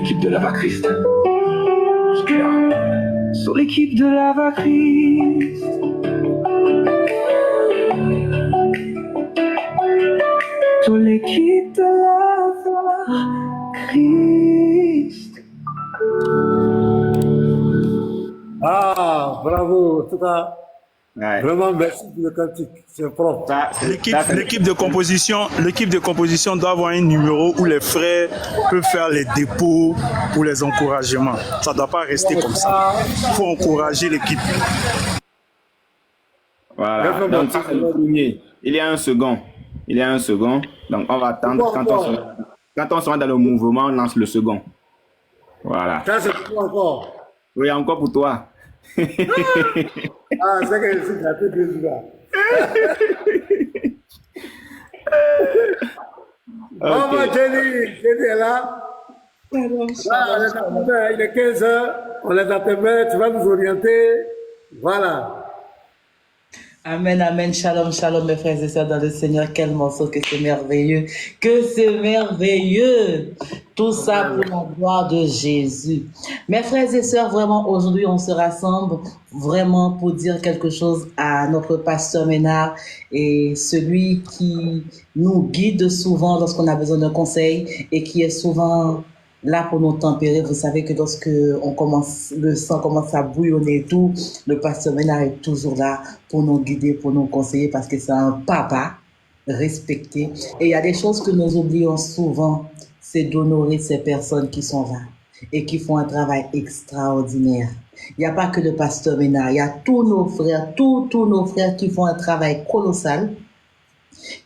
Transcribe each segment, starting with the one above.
l'équipe de Lava Christ. Sur l'équipe de Lava Christ. Sur l'équipe de Lava Christ. Ah, bravo. En tout cas, Ouais. vraiment merci pour le cantique. C'est propre. Ça, L'équipe de composition doit avoir un numéro où les frères peuvent faire les dépôts pour les encouragements. Ça ne doit pas rester comme ça. Il faut encourager l'équipe. voilà. Donc, ça, c'est le premier. Il y a un second. Donc, on va attendre. Quand on sera dans le mouvement, on lance le second. Voilà. Ça, c'est pour encore. Oui, encore pour toi. Ah, c'est que je suis gâté de ça. Maman Jenny est là. Ah, il est 15 heures. On les attend, tu vas nous orienter. Voilà. Amen, amen, shalom, shalom, mes frères et sœurs dans le Seigneur. Quel morceau, que c'est merveilleux, que c'est merveilleux. Tout ça pour la gloire de Jésus. Mes frères et sœurs, vraiment, aujourd'hui, on se rassemble vraiment pour dire quelque chose à notre pasteur Ménard et celui qui nous guide souvent lorsqu'on a besoin d'un conseil et qui est souvent là pour nous tempérer. Vous savez que lorsque le sang commence à bouillonner et tout, le pasteur Ménard est toujours là pour nous guider, pour nous conseiller parce que c'est un papa respecté. Et il y a des choses que nous oublions souvent, c'est d'honorer ces personnes qui sont là et qui font un travail extraordinaire. Il n'y a pas que le pasteur Ménard, il y a tous nos frères, tous nos frères qui font un travail colossal,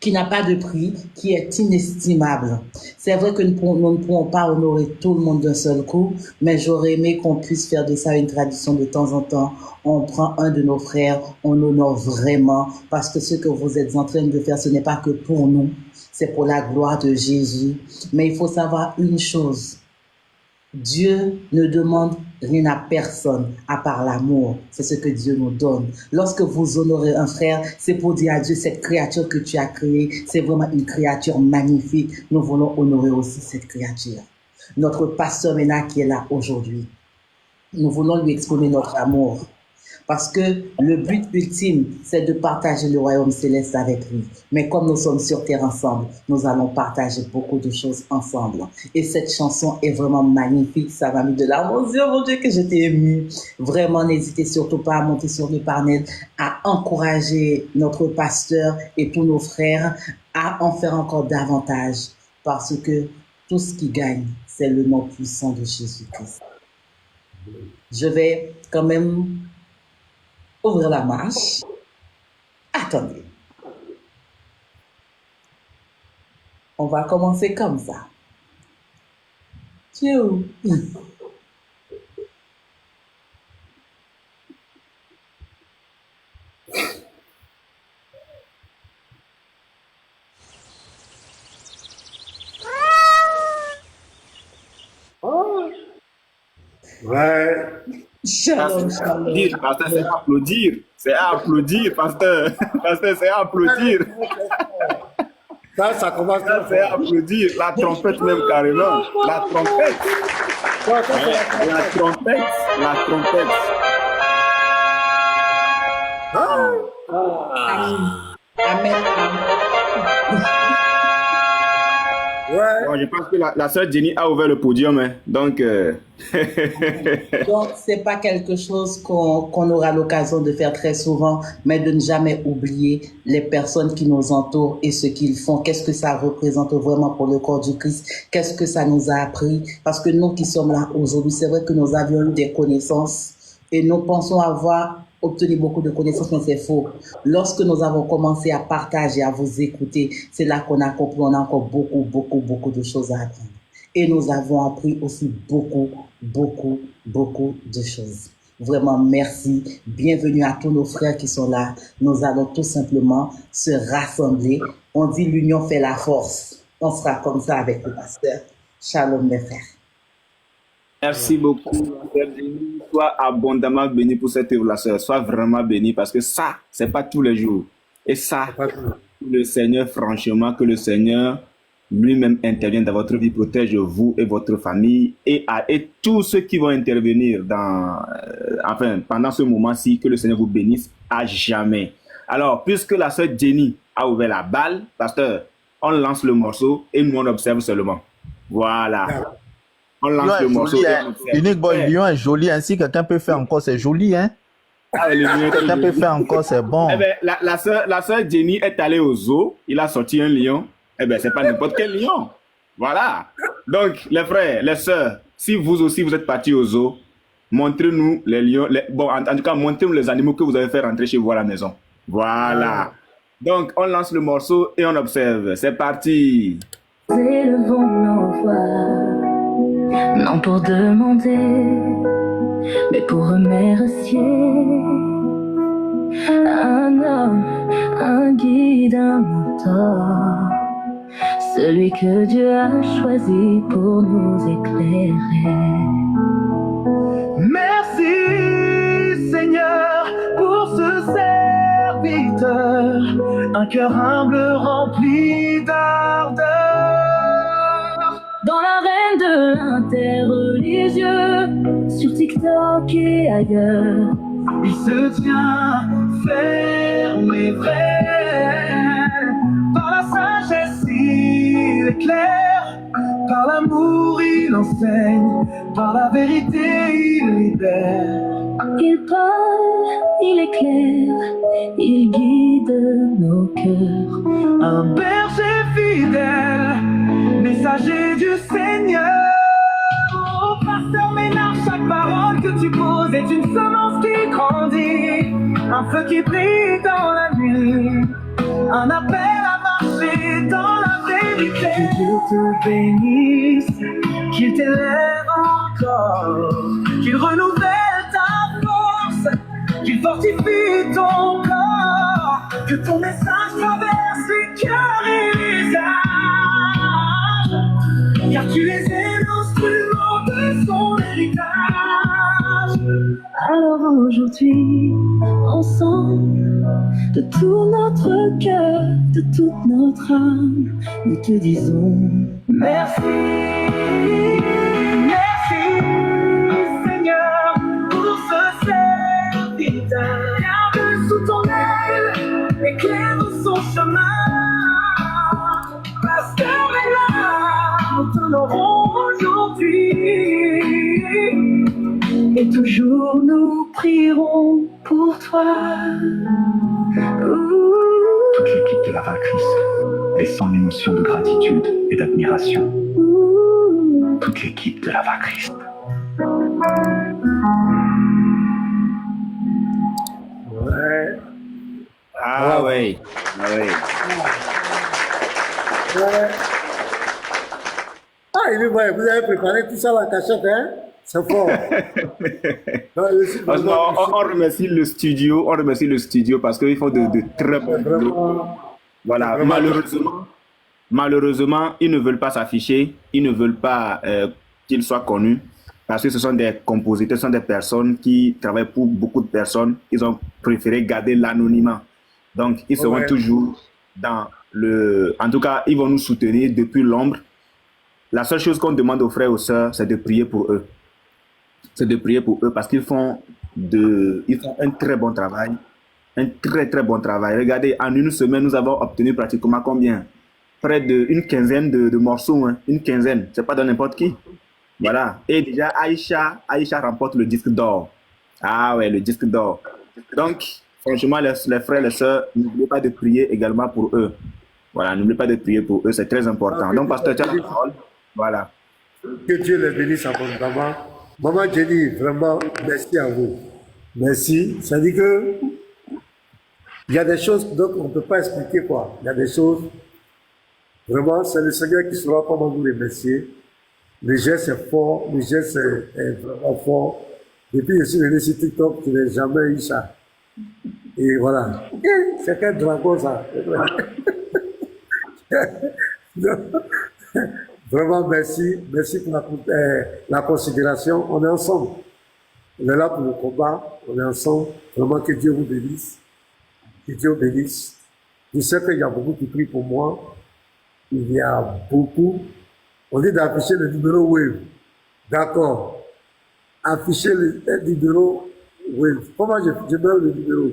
qui n'a pas de prix, qui est inestimable. C'est vrai que nous ne pourrons pas honorer tout le monde d'un seul coup, mais j'aurais aimé qu'on puisse faire de ça une tradition de temps en temps. On prend un de nos frères, on honore vraiment, parce que ce que vous êtes en train de faire, ce n'est pas que pour nous, c'est pour la gloire de Jésus. Mais il faut savoir une chose. Dieu ne demande rien à personne à part l'amour. C'est ce que Dieu nous donne. Lorsque vous honorez un frère, c'est pour dire à Dieu, cette créature que tu as créée, c'est vraiment une créature magnifique. Nous voulons honorer aussi cette créature. Notre pasteur Ménard qui est là aujourd'hui, nous voulons lui exprimer notre amour. Parce que le but ultime, c'est de partager le royaume céleste avec lui. Mais comme nous sommes sur terre ensemble, nous allons partager beaucoup de choses ensemble. Et cette chanson est vraiment magnifique. Ça m'a mis de larmes aux yeux, mon Dieu, que j'étais émue. Vraiment, n'hésitez surtout pas à monter sur le panel, à encourager notre pasteur et tous nos frères à en faire encore davantage. Parce que tout ce qui gagne, c'est le nom puissant de Jésus-Christ. Je vais quand même ouvrir la marche. Attendez. On va commencer comme ça. Tu es où? Ouais. Shalom, shalom. Pasteur, c'est applaudir. C'est applaudir, pasteur. Pasteur, c'est applaudir. Ça commence Ça, c'est applaudir. La trompette même carrément. La trompette. La trompette. La trompette. Amen. Ouais. Bon, je pense que la sœur Jenny a ouvert le podium. Hein. Donc, Donc, c'est pas quelque chose qu'on aura l'occasion de faire très souvent, mais de ne jamais oublier les personnes qui nous entourent et ce qu'ils font. Qu'est-ce que ça représente vraiment pour le corps du Christ? Qu'est-ce que ça nous a appris? Parce que nous qui sommes là aujourd'hui, c'est vrai que nous avions eu des connaissances et nous pensons avoir obtenu beaucoup de connaissances, mais c'est faux. Lorsque nous avons commencé à partager, à vous écouter, c'est là qu'on a compris, on a encore beaucoup de choses à apprendre. Et nous avons appris aussi beaucoup de choses. Vraiment, merci. Bienvenue à tous nos frères qui sont là. Nous allons tout simplement se rassembler. On dit l'union fait la force. On sera comme ça avec le pasteur. Shalom, mes frères. merci beaucoup. Sois abondamment béni pour cette œuvre, la sœur. Sois vraiment béni parce que ça, c'est pas tous les jours. Et ça, le Seigneur, franchement, que le Seigneur lui-même intervienne dans votre vie, protège vous et votre famille et tous ceux qui vont intervenir pendant ce moment-ci, que le Seigneur vous bénisse à jamais. Alors, puisque la sœur Jenny a ouvert la balle, pasteur, on lance le morceau et nous on observe seulement. Voilà. On lance le morceau et on observe. Unique boy, le lion est joli, hein. Si quelqu'un peut faire encore, c'est joli, hein. Quelqu'un peut faire encore, c'est bon. Eh ben, la sœur Jenny est allée au zoo, il a sorti un lion. Eh bien, c'est pas n'importe quel lion. Voilà. Donc, les frères, les sœurs, si vous aussi vous êtes partis au zoo, montrez-nous les lions. En tout cas, montrez-nous les animaux que vous avez fait rentrer chez vous à la maison. Voilà. Donc, on lance le morceau et on observe. C'est parti. C'est le vent l'envoi, non pour demander, mais pour remercier. Un homme, un guide, un mentor, celui que Dieu a choisi pour nous éclairer. Merci Seigneur pour ce serviteur, un cœur humble rempli d'ardeur. Dans l'arène de l'interreligieux, sur TikTok et ailleurs, Il se tient ferme et vrai. Par la sagesse il éclaire, par l'amour il enseigne, par la vérité il libère. il parle, il éclaire, il guide nos cœurs. Un berger fidèle, messager du Seigneur. Oh, pasteur Ménard, chaque parole que tu poses est une semence qui grandit, un feu qui brille dans la nuit, un appel à marcher dans la vérité. Que Dieu te bénisse, qu'il t'élève encore, qu'il renouvelle ta force, qu'il fortifie ton corps, que ton message traverse les cœurs et les âmes, car tu es l'instrument de son héritage. Alors aujourd'hui, ensemble, de tout notre cœur, de toute notre âme, nous te disons Merci, merci Seigneur pour ce serviteur. Garde sous ton aile, éclaire son chemin. Pasteur est là, nous t'honorons aujourd'hui. et toujours nous prierons pour toi. Toute l'équipe de la Valkyrie est sans émotion de gratitude et d'admiration. Toute l'équipe de la Valkyrie. Ouais. Ah ouais. Ah ouais. Ouais. Ah, il est vrai, vous avez préparé tout ça à la cachette, hein? C'est fort. Non, je suis Franchement, on remercie le studio, parce qu'ils font de très bons groupes. vraiment. Voilà, malheureusement, ils ne veulent pas s'afficher, ils ne veulent pas qu'ils soient connus, parce que ce sont des compositeurs, ce sont des personnes qui travaillent pour beaucoup de personnes. Ils ont préféré garder l'anonymat. Donc, ils seront toujours dans le... En tout cas, ils vont nous soutenir depuis l'ombre. La seule chose qu'on demande aux frères et aux sœurs, c'est de prier pour eux. C'est de prier pour eux parce qu'ils font un très bon travail. Un très très bon travail. Regardez, en une semaine, nous avons obtenu pratiquement combien? Près d'une quinzaine de morceaux. Hein. Une quinzaine. C'est pas de n'importe qui. Voilà. Et déjà, Aïcha remporte le disque d'or. Ah ouais, le disque d'or. Donc, franchement, les frères et les sœurs, n'oubliez pas de prier également pour eux. Voilà, n'oubliez pas de prier pour eux, c'est très important. Donc, pasteur, tu as la parole. Voilà. Que Dieu les bénisse abondamment. Maman Jenny, vraiment, merci à vous. Merci. Ça dit que il y a des choses donc on ne peut pas expliquer quoi. Il y a des choses, vraiment, c'est le Seigneur qui saura comment vous remercier. Le geste est fort, le geste est vraiment fort. Depuis que je suis venu sur TikTok, je n'ai jamais eu ça. Et voilà. C'est quel dragon ça? Vraiment, merci. Merci pour la considération. On est ensemble. On est là pour le combat. On est ensemble. Vraiment, que Dieu vous bénisse. Que Dieu bénisse. Je sais qu'il y a beaucoup qui prient pour moi. il y a beaucoup. On dit d'afficher le numéro Wave. D'accord. Afficher le numéro Wave. Comment je mets le numéro?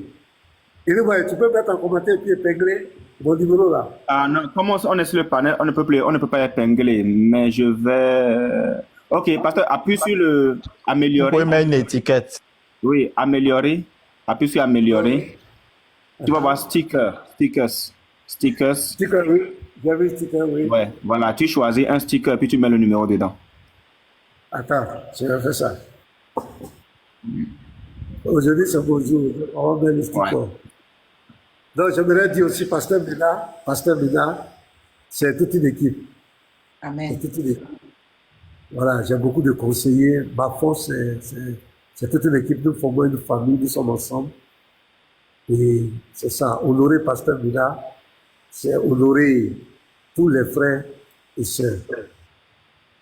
Et tu peux mettre en commentaire et puis épingler mon numéro là. Ah non, comme on est sur le panel, on ne peut pas épingler, mais je vais... Ok, pasteur, appuie sur le Vous améliorer. pouvez mettre une étiquette. Oui, améliorer. Appuie sur améliorer. Tu vas voir stickers. Sticker, oui. J'avais sticker, oui. Ouais, voilà, tu choisis un sticker puis tu mets le numéro dedans. Attends, je vais faire ça. Aujourd'hui, c'est bonjour. On va mettre le sticker. Ouais. Donc, j'aimerais dire aussi, Pasteur Mina, c'est toute une équipe. Amen. C'est toute une équipe. Voilà, j'ai beaucoup de conseillers. Ma force, c'est toute une équipe. Nous formons une famille, nous sommes ensemble. Et c'est ça, honorer Pasteur Mina, c'est honorer tous les frères et sœurs.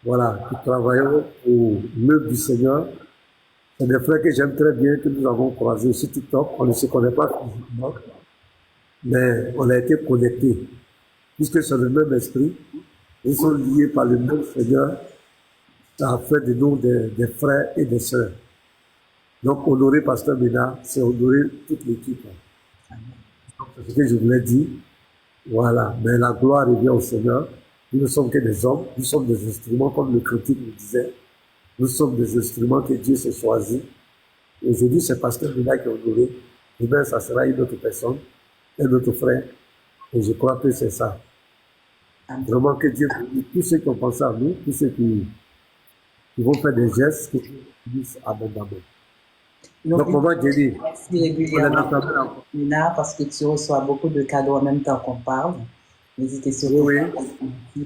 Voilà, qui travaillons pour l'œuvre du Seigneur. C'est des frères que j'aime très bien, que nous avons croisés sur TikTok. On ne se connaît pas physiquement, mais on a été connectés. Puisque c'est le même esprit, ils sont liés par le même Seigneur. Ça a fait de nous des frères et des sœurs. Donc, honorer Pasteur Mina, c'est honorer toute l'équipe. Donc, c'est ce que je voulais dire. Voilà. Mais la gloire revient au Seigneur. Nous ne sommes que des hommes. Nous sommes des instruments, comme le critique nous disait. Nous sommes des instruments que Dieu s'est choisi. Aujourd'hui, c'est Pasteur Mina qui est honoré. Demain, ça sera une autre personne, un autre frère. Et je crois que c'est ça. Vraiment que Dieu bénisse tous ceux qui ont pensé à nous, tous ceux qui vont faire des gestes, que Dieu bénisse abondamment. Donc, maman Jenny, Merci régulièrement, Mina, parce que tu reçois beaucoup de cadeaux en même temps qu'on parle. N'hésitez surtout pas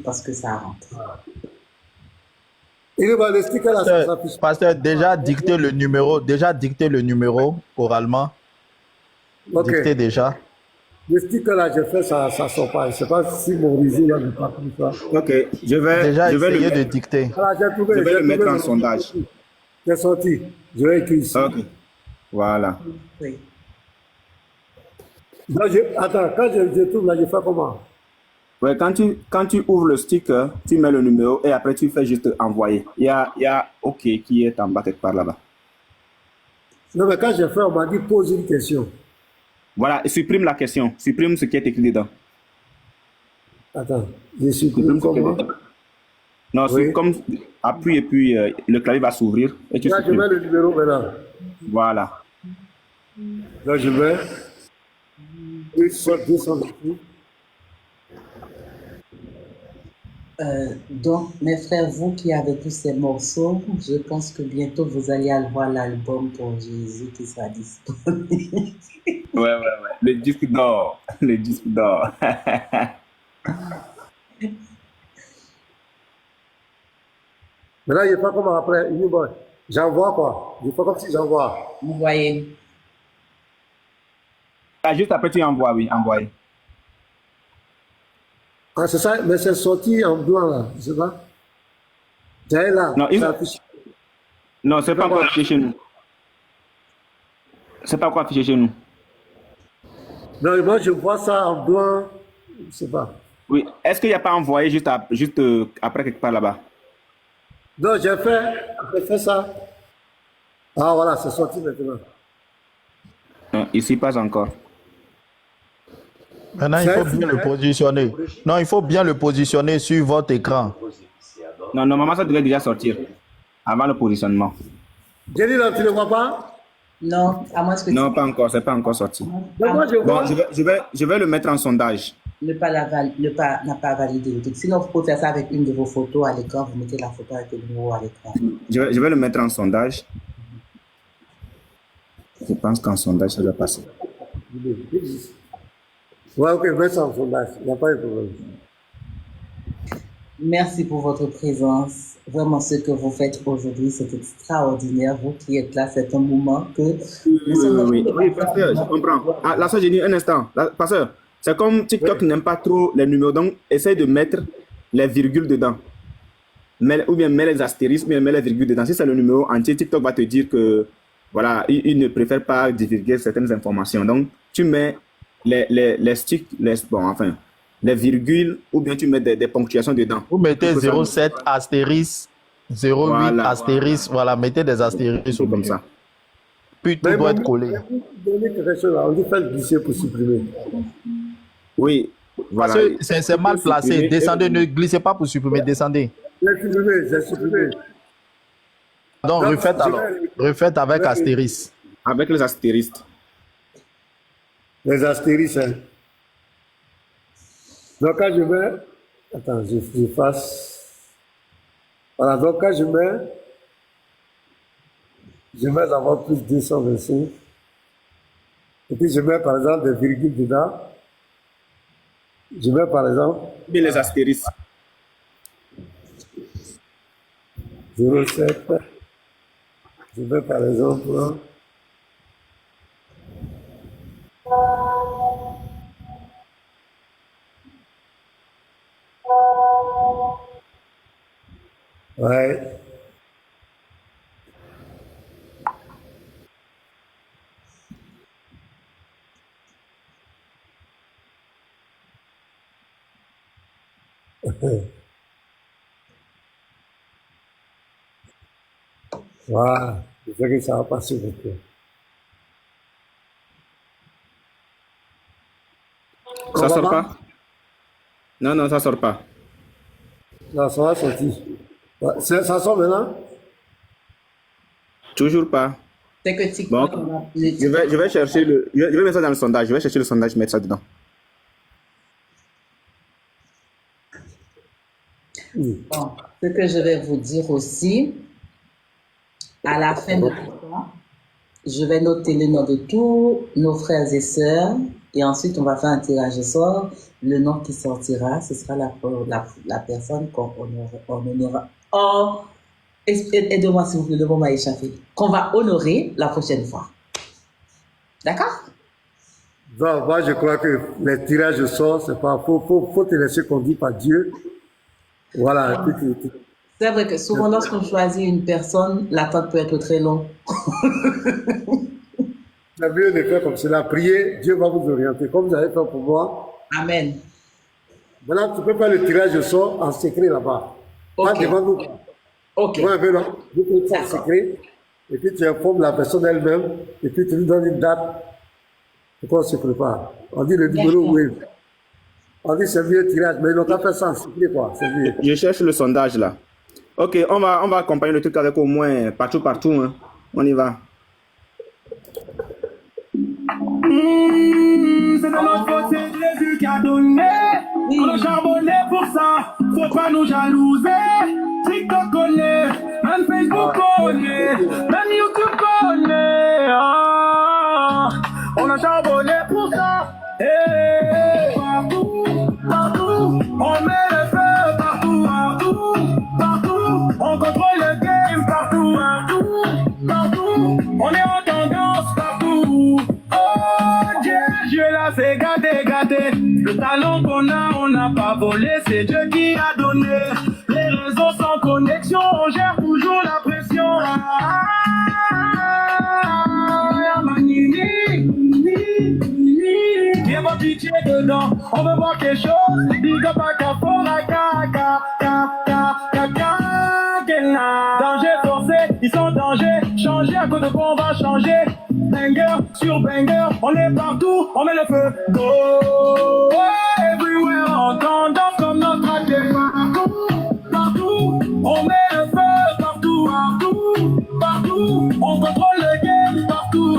parce que ça rentre. il va le sticker là, ça s'affiche. Pasteur, déjà dicté le numéro oralement. Ok. Dicté déjà. Le sticker là, j'ai fait ça, ça sort pas. Je ne sais pas si mon réseau là n'est pas comme ça. Ok, je vais Déjà le essayé de mettre. dicter. Voilà, Je vais le mettre en sondage. C'est sorti. Je vais écrire ici. Ok, voilà. Oui. Donc, attends, quand je trouve là, je fais comment? Ouais, quand tu ouvres le sticker, tu mets le numéro et après tu fais juste envoyer. Il y a OK qui est en bas quelque part là-bas. Non, mais quand j'ai fait, on m'a dit pose une question. Voilà, supprime la question. Supprime ce qui est écrit dedans. Attends, je suis Supprime ce qui est comment? dedans. Non, Oui. c'est comme appuie et puis le clavier va s'ouvrir et tu Là, je supprimes. mets le numéro maintenant. Voilà. Là, je mets 228. Donc, mes frères, vous qui avez tous ces morceaux, je pense que bientôt vous allez avoir l'album pour Jésus qui sera disponible. Ouais. Le disque d'or. Le disque d'or. Mais là, je fais comment après? J'envoie quoi? Je fais comme si j'envoie. Vous voyez. Ah, juste après tu envoies, oui, envoyer. Ah, c'est ça, mais c'est sorti en blanc là, je sais pas. C'est là. Non, ça affiche. Non, c'est pas encore affiché chez nous. C'est pas encore affiché chez nous. Non, moi, je vois ça en blanc, je sais pas. Oui. Est-ce qu'il n'y a pas envoyé juste après quelque part là-bas? Non, j'ai fait ça. Ah, voilà, c'est sorti maintenant. Non, ici pas encore. Maintenant, il faut bien le positionner. Non, il faut bien le positionner sur votre écran. Non, normalement ça devrait déjà sortir avant le positionnement. Jenny, là, tu ne le vois pas? Non, à moins que Non, pas encore, c'est pas encore sorti. Mais moi, je vois. Bon, je vais le mettre en sondage. n'a pas validé le truc. Sinon, vous pouvez faire ça avec une de vos photos à l'écran. Vous mettez la photo avec le numéro à l'écran. Je vais le mettre en sondage. Je pense qu'en sondage, ça doit passer. Ouais, ok, mets ça en sondage. Il n'y a pas de problème. Merci pour votre présence. Vraiment, ce que vous faites aujourd'hui, c'est extraordinaire. Vous qui êtes là, c'est un moment que... Oui, pasteur, je comprends. Ah, la soeur, j'ai dit un instant. Pasteur, c'est comme TikTok n'aime pas trop les numéros, donc essaye de mettre les virgules dedans. Ou bien mets les astérisques, ou bien mets les virgules dedans. Si c'est le numéro entier, TikTok va te dire que, voilà, il ne préfère pas divulguer certaines informations. Donc, tu mets les sticks, bon, enfin, les virgules ou bien tu mets des ponctuations dedans. Vous mettez Pour que ça- 07 astérisque 08 Voilà. astérisque, voilà, mettez des astérisques Tout comme ça. Puis tout doit être collé. Donnez quelque chose là, on dit faire glisser pour supprimer. Oui, voilà. Parce que c'est mal placé. Descendez, ne glissez pas pour supprimer, descendez. J'ai supprimé. Donc, refaites alors. Refaites avec astérisque. Avec les astérisques. Les astérisques. Hein. Donc quand je mets, attends, je fasse. Voilà, donc quand je mets d'abord plus 225. Et puis je mets par exemple des virgules dedans. Je mets par exemple Et les astérisques. 07. Je mets par exemple. Ouais. Voilà. Je sais que ça va passer beaucoup. Ça sort pas? Non, non, ça sort pas. Non, ça va sortir. Ouais, ça sort maintenant? Toujours pas. C'est que TikTok, Bon, je vais chercher je vais mettre ça dans le sondage. Je vais chercher le sondage, mettre ça dedans. Bon, ce que je vais vous dire aussi, à la fin de tout ça, je vais noter le nom de tous nos frères et sœurs et ensuite on va faire un tirage au sort. Le nom qui sortira, ce sera la personne qu'on honorera. Oh, aidez-moi s'il vous plaît, le mot m'a échappé. Qu'on va honorer la prochaine fois. D'accord? Donc, moi, je crois que les tirages au sort, c'est pas faut te laisser conduire par Dieu. Voilà. C'est vrai que souvent, lorsqu'on choisit une personne, l'attente peut être très longue. C'est mieux de faire comme cela. Priez, Dieu va vous orienter. Comme vous avez fait pour moi. Amen. Maintenant, tu peux faire le tirage au sort en secret là-bas. Pas Ok. devant nous. Ok. Vous avez là, vous pouvez faire en secret. Et puis tu informes la personne elle-même. Et puis tu lui donnes une date. Et qu'on se prépare. On dit le numéro, oui. On dit c'est mieux tirage, mais ils n'ont pas fait ça en secret, quoi. C'est mieux. Je cherche le sondage là. Ok, on va accompagner le truc avec au moins partout. Hein. On y va. C'est de notre faute, c'est Jésus qui a donné. On a charbonné pour ça, faut pas nous jalouser. TikTok connaît, même Facebook connaît, même YouTube connaît. Ah, on a charbonné pour ça. Hey, partout, partout, on met le feu partout, partout. On contrôle le game partout, partout. On est en tendance partout. Oh Dieu l'a fait gâter. Le talent qu'on a, on n'a pas volé, c'est Dieu qui a donné. Les réseaux sans connexion, on gère toujours la pression. Viens voir pitié dedans, on veut voir quelque chose. Big up à Capora, danger forcé, ils sont en danger. Changer à cause de quoi on va changer. Banger sur banger, on est partout, on met le feu. Go everywhere, en tendance comme notre athlète. Partout, on met le feu partout. On contrôle le game partout.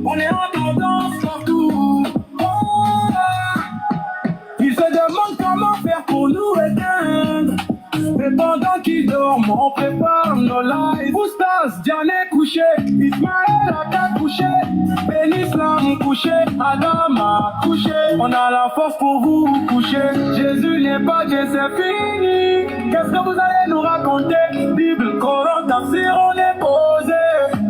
On est en tendance partout. Oh, ils se demandent comment faire pour nous éteindre. Mais pendant qu'ils dorment, on prépare nos lives. Oustas, Diane est couché, Ismaël a qu'à coucher, Bénislam couché, Adam a couché. On a la force pour vous coucher. Jésus n'est pas Dieu, c'est fini. Qu'est-ce que vous allez nous raconter? Bible, Coran, Tafsir, on est posé.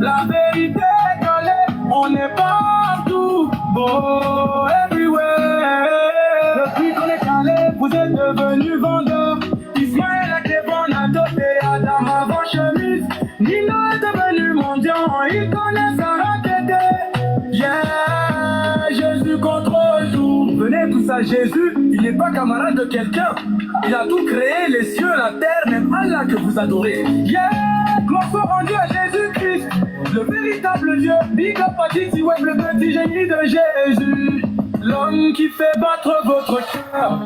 La vérité est calée, on est partout. Bon, everywhere. Depuis qu'on est calé, vous êtes devenus vendeurs. Ismaël a des bons à doter, Adam avant chemise. Nino est devenu mendiant, il connaît sa raquette. Yeah, Jésus contrôle tout. Venez tous ça, Jésus, il n'est pas camarade de quelqu'un. Il a tout créé, les cieux, la terre, même Allah que vous adorez. Yeah, gloire soit rendue à Jésus-Christ, le véritable Dieu. Big up à Dixie Web, le petit génie de Jésus, l'homme qui fait battre votre cœur.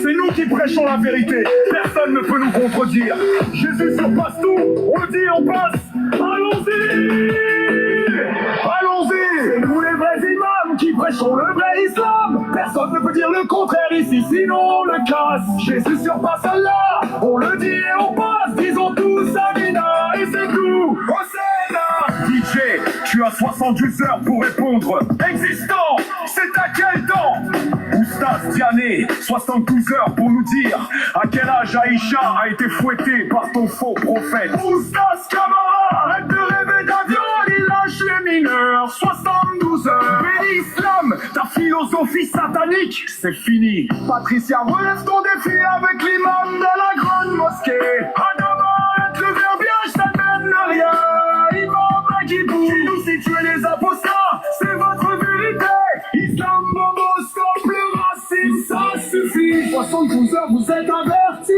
C'est nous qui prêchons la vérité. Personne ne peut nous contredire. Jésus surpasse tout. On le dit, on passe. Allons-y. Allons-y. C'est nous les vrais imams qui prêchons le vrai islam. Personne ne peut dire le contraire ici, sinon on le casse. Jésus surpasse Allah. On le dit et on passe. Disons tous Amina et c'est tout. Hosanna. DJ, tu as 72 heures pour répondre. Existant, c'est à quel temps? Oustaz Diané, 72 heures pour nous dire à quel âge Aïcha a été fouettée par ton faux prophète. Oustaz Kamara, arrête de rêver d'avion, il lâche les mineurs, 72 heures. Mais l'islam, ta philosophie satanique, c'est fini. Patricia, relève ton défi avec l'imam de la grande mosquée. Adama, arrête le verbiage, ça ne mène à rien. Imam Agibou, qui nous situe les apostats, c'est votre vérité. Islam, bobo, stop le racisme, ça suffit. 72 heures, vous êtes avertis.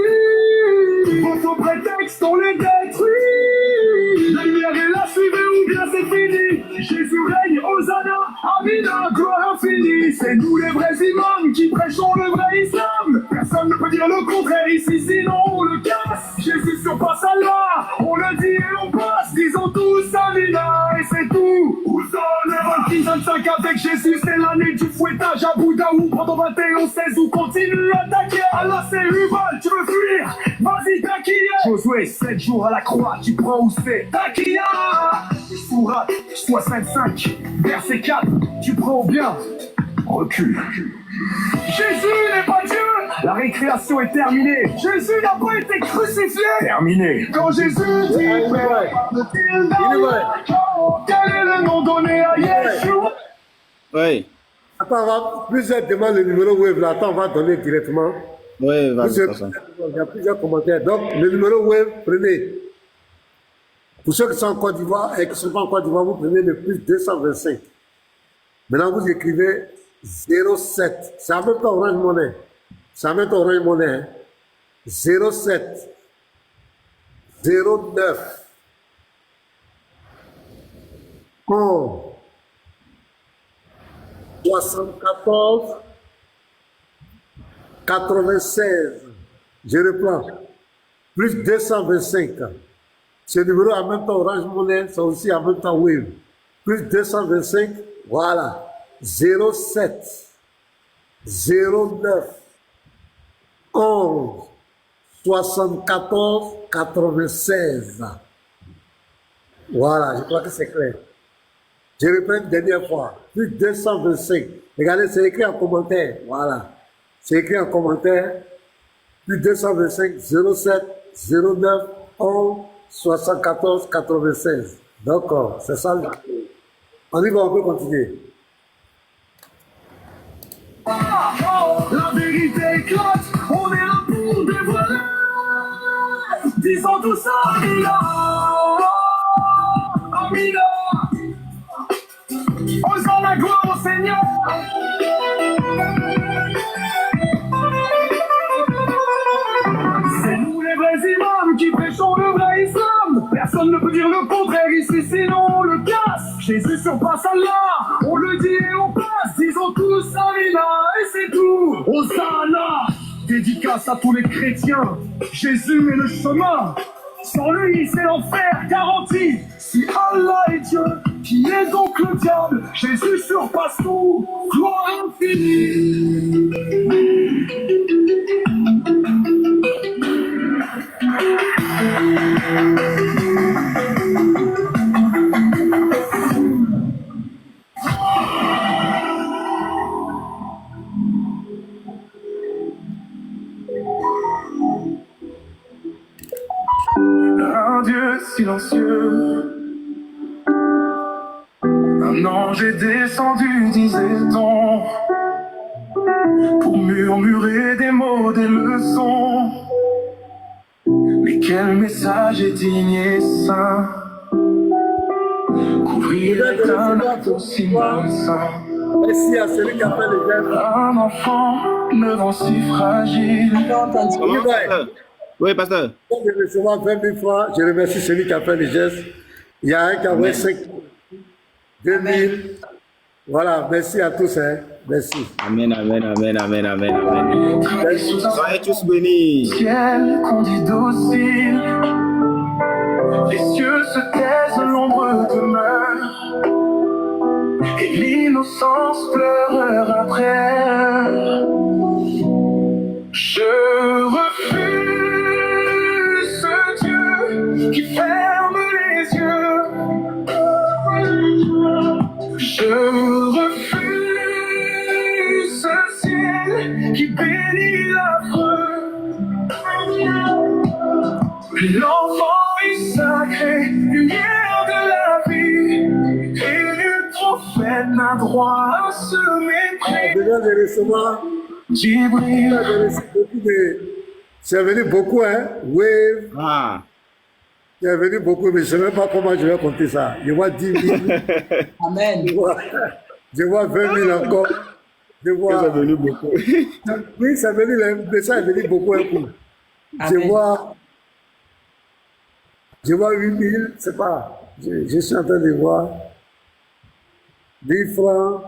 Vos prétextes, on les détruit. La lumière est là, suivez ou bien c'est fini. Jésus règne, Hosanna, Amina, gloire infinie. C'est nous les vrais imams qui prêchons le vrai islam. Personne ne peut dire le contraire ici, sinon on le casse. Jésus surpasse Allah, on le dit et on passe. Disons tous Amina et c'est tout. Hosanna, 25 avec Jésus, c'est l'année du fouettage à Bouddhaou. Pendant 21-16 ou continue à attaquer. Allah c'est Ubal, tu veux fuir? Vas-y Takia. Josué, 7 jours à la croix, tu prends où c'est? Takia. Sourate 65, verset 4, tu prends bien. Recule. Jésus n'est pas Dieu. La récréation est terminée. Jésus n'a pas été crucifié. Terminé. Quand Jésus dit quel est le nom donné à Yeshua? Oui. Attends, on va plusieurs demandent le numéro web là. Attends, on va donner directement. Oui, vas-y. Il y a plusieurs commentaires. Donc, le numéro web, prenez. Pour ceux qui sont en Côte d'Ivoire et qui ne sont pas en Côte d'Ivoire, vous prenez le plus 225. Maintenant, vous écrivez 07. C'est en même temps Orange Monnaie. C'est en même temps Orange Monnaie. Hein. 07 09 11 74 96. Je reprends. Plus 225. Ce numéro en même temps Orange Monnaie, c'est aussi en même temps Wave. Plus 225, voilà. 07 09 11 74 96. Voilà, je crois que c'est clair. Je reprends une dernière fois. Plus 225. Regardez, c'est écrit en commentaire. Voilà. C'est écrit en commentaire. Plus 225 07 09 11 74 96. Donc, c'est ça. On y va, on peut continuer. La vérité éclate, on est là pour dévoiler. Disons tout ça, Amina. Amina. Hosanna, gloire au Seigneur. qui prêchons le vrai islam. Personne ne peut dire le contraire ici, sinon on le casse. Jésus surpasse Allah, on le dit et on passe. Disons tous Amina et c'est tout. Hosanna, dédicace à tous les chrétiens. Jésus est le chemin. Sans lui, c'est l'enfer garanti. Si Allah est Dieu, qui est donc le diable? Jésus surpasse tout. Gloire infinie. Un Dieu silencieux, un ange est descendu, disait-on, pour murmurer des mots, des leçons. Mais quel message est digne et saint, couvrir d'un acte aussi malsain. Merci à celui qui a fait les gestes. Un enfant, 9 ans si fragile. Oui, pasteur. Je vais recevoir 20 000 francs. Je remercie celui qui a fait les gestes. Il y a un qui a envoyé 5 000, 2 000. Voilà, merci à tous. Hein. Merci. Amen, amen, amen, amen, amen, amen. Soyez tous bénis. Ciel qu'on dit docile, les cieux se taisent, l'ombre demeure, et l'innocence pleure heure après heure. Je refuse ce Dieu qui ferme les yeux. Je refuse ce ciel qui bénit l'affreux. L'enfant est sacré, lumière de la vie, et nul prophète n'a droit à ce mépris. Je viens de recevoir. Djibril. C'est venu beaucoup, hein? Wave. Ah. C'est venu beaucoup, mais je ne sais même pas comment je vais compter ça. Je vois 10 000. Amen. Je vois 20 000 encore. Je vois. C'est venu beaucoup. Oui, c'est venu, le ça est venu beaucoup un coup. Je vois 8 000, c'est pas. Je suis en train de voir 10 francs.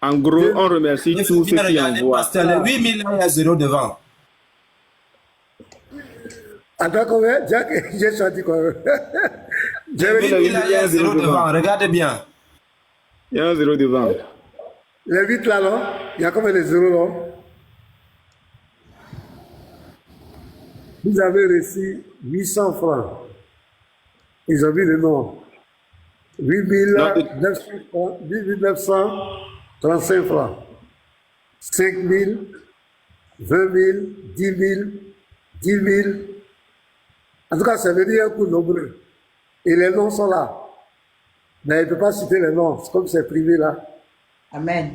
En gros, on remercie tous ceux qui envoient. Pasteur, les 8 000, il y a 0 devant. Attends, combien? J'ai sorti quoi? Les 8 000, il y a 0 devant. Regardez bien. Il y a un 0 devant. Les 8 là, non? Il y a combien de 0 là? Vous avez reçu 800 francs. Ils ont mis le nom. 8 900 francs. 8 935 francs. 5 000, 20 000, 10 000, 10 000. En tout cas, ça veut dire un coup nombreux. Et les noms sont là. Mais il ne peut pas citer les noms. C'est comme c'est privé là. Amen.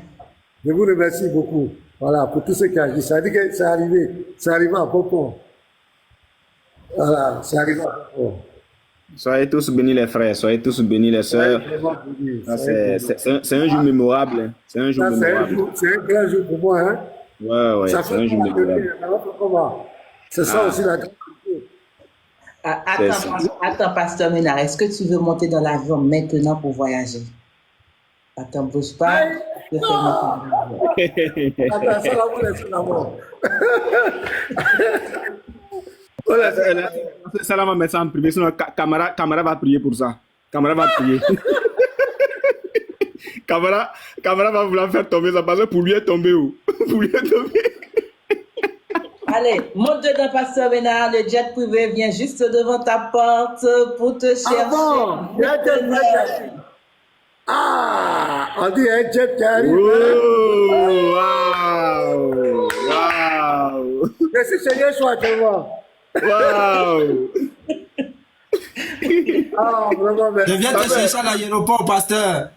Je vous remercie beaucoup. Voilà, pour tous ceux qui agissent. Ça veut dire que c'est arrivé. C'est arrivé à Popo. Voilà, c'est arrivé à Popo. Soyez tous bénis les frères, soyez tous bénis les sœurs. C'est un jour mémorable. C'est un jour mémorable. C'est un grand jour pour moi. Hein? Ouais, c'est un jour mémorable. C'est ça aussi la grande. Attends, pasteur Ménard, est-ce que tu veux monter dans l'avion maintenant pour voyager? Attends, bouge pas. Attends, ça va vous laisser d'abord. Ça là, on va mettre ça en privé, sinon Camara va prier pour ça. Camara va prier. Camara va vouloir faire tomber ça parce que pour lui est tombé où? Pour lui est tombé. Allez, monte dedans, pasteur Ménard. Le jet privé vient juste devant ta porte pour te chercher. Ah, on dit un jet qui arrive. Waouh! Merci Seigneur, soit actuellement. Waouh! Ah, vraiment, merci. Je viens te chercher à l'aéroport, pasteur.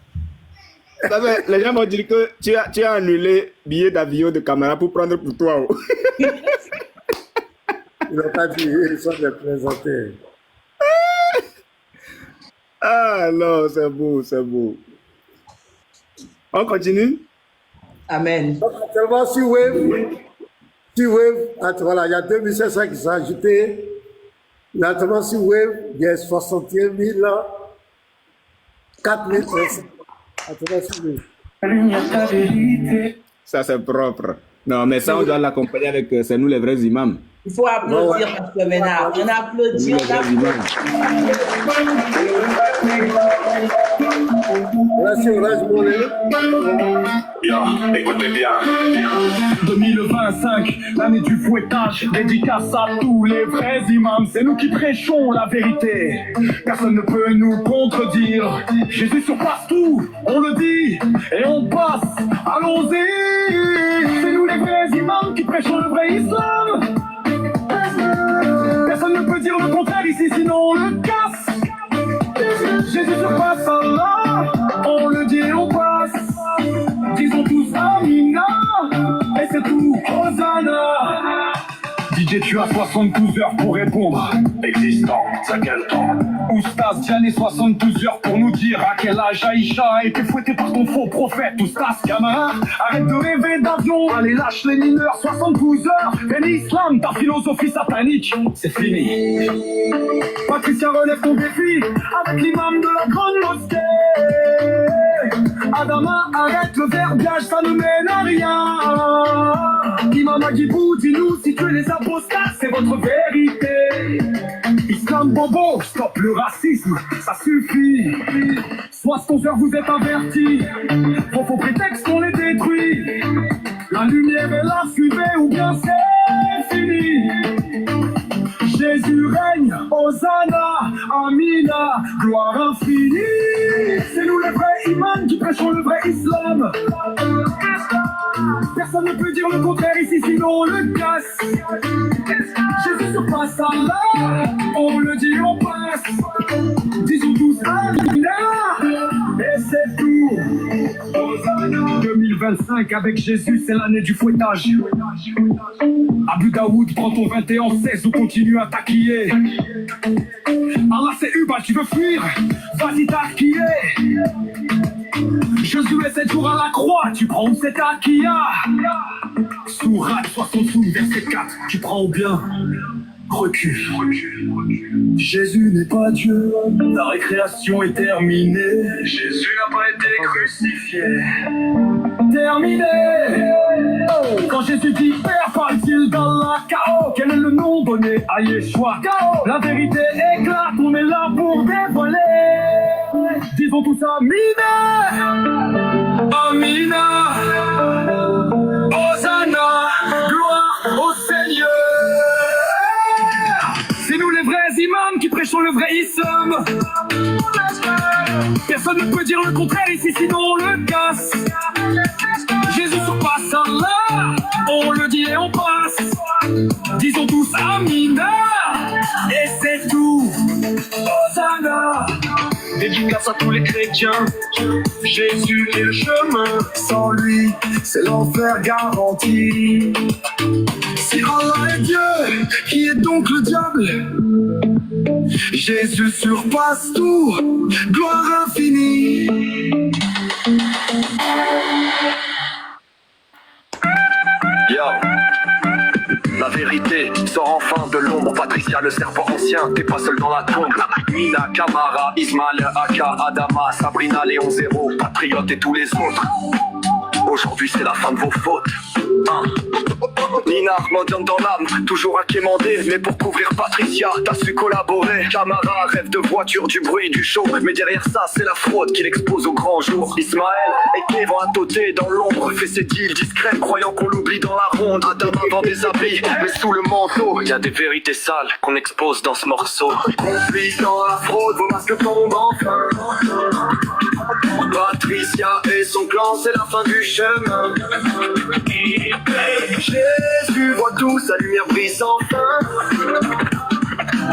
Les gens vont dire que tu as annulé billet d'avion de Camara pour prendre pour toi. Ils n'ont pas dit, ils sont représentés. Ah non, c'est beau, c'est beau. On continue? Amen. Donc, actuellement, sur Wave, voilà, il y a 2500 qui sont ajoutés. Maintenant, si vous voyez, il y a 61 000 là, 4 300. Ça, c'est propre. Non, mais ça, on doit l'accompagner avec c'est nous les vrais imams. Il faut applaudir, Pasteur Ménard. On applaudit, on applaudit. Écoutez bien. 2025, l'année du fouettage, dédicace à tous les vrais imams. C'est nous qui prêchons la vérité. Personne ne peut nous contredire. Jésus surpasse tout, on le dit et on passe. Allons-y. C'est nous les vrais imams qui prêchons le vrai islam. Personne ne peut dire le contraire ici, sinon on le casse. Jésus surpasse Allah, on le dit et on passe. Disons tous Amina, et c'est tout, Hosanna. DJ, tu as 72 heures pour répondre. Existant, ça quel temps? Oustaz Diané, 72 heures pour nous dire à quel âge Aïcha a été fouettée par ton faux prophète. Oustaz Camara, arrête de rêver d'avion. Allez, lâche les mineurs, 72 heures. Béni Islam, ta philosophie satanique, c'est fini. Patricia, relève ton défi avec l'imam de la grande mosquée. Adama, arrête le verbiage, ça ne mène à rien. Imam Agibou, dis-nous si tu es les apostats, c'est votre vérité. Islam Bobo, stop le racisme, ça suffit. 72 heures, vous êtes avertis. Faux prétexte, on les détruit. La lumière est là, suivez ou bien c'est fini. Jésus règne, Hosanna, Amina, gloire infinie. C'est nous les vrais imams qui prêchons le vrai islam. Personne ne peut dire le contraire ici, sinon on le casse. Jésus surpasse Allah, on le dit, on passe. Disons tous Amina, et c'est tout. Hosanna. 2025 avec Jésus, c'est l'année du fouettage. Abu Daoud, prends ton 21-16 ou continue à taquiller. Allah c'est Uba, tu veux fuir? Vas-y taquiller. Josué 7 jours à la croix, tu prends où c'est Akia. Sourate 72, verset 4, tu prends ou bien? Recule. Jésus n'est pas Dieu, la récréation est terminée. Jésus n'a pas été crucifié. Terminé. Quand Jésus dit Père, parle-t-il d'Allah? K.O. Quel est le nom donné à Yeshua? K.O. La vérité éclate, on est là pour dévoiler. Disons tous Amina. Amina. Hosanna. Gloire au Seigneur. C'est nous les vrais imams qui prêchons le vrai islam. Personne ne peut dire le contraire ici, sinon on le casse. Jésus surpasse Allah, on le dit et on passe. Disons tous Amina, et c'est tout. Hosanna. Dédicace à tous les chrétiens, Jésus est le chemin. Sans lui, c'est l'enfer garanti. Si Allah est Dieu, qui est donc le diable? Jésus surpasse tout, gloire infinie. Yo, la vérité sort enfin de l'ombre. Patricia, le serpent ancien, t'es pas seul dans la tombe. Mina, Camara, Ismaël, Aka, Adama, Sabrina, Léon Zéro, Patriote et tous les autres. Aujourd'hui c'est la fin de vos fautes. Nina, mendiante dans l'âme, toujours à quémander. Mais pour couvrir Patricia, t'as su collaborer. Camara rêve de voiture, du bruit, du show. Mais derrière ça, c'est la fraude qu'il expose au grand jour. Ismaël et Kevin à tôter dans l'ombre, fait ses deals discrets, croyant qu'on l'oublie dans la ronde. Adama vend des habits, mais sous le manteau, y a des vérités sales qu'on expose dans ce morceau. Complice dans la fraude, vos masques tombent enfin. Patricia et son clan, c'est la fin du chemin. Jésus voit tout, sa lumière brise enfin.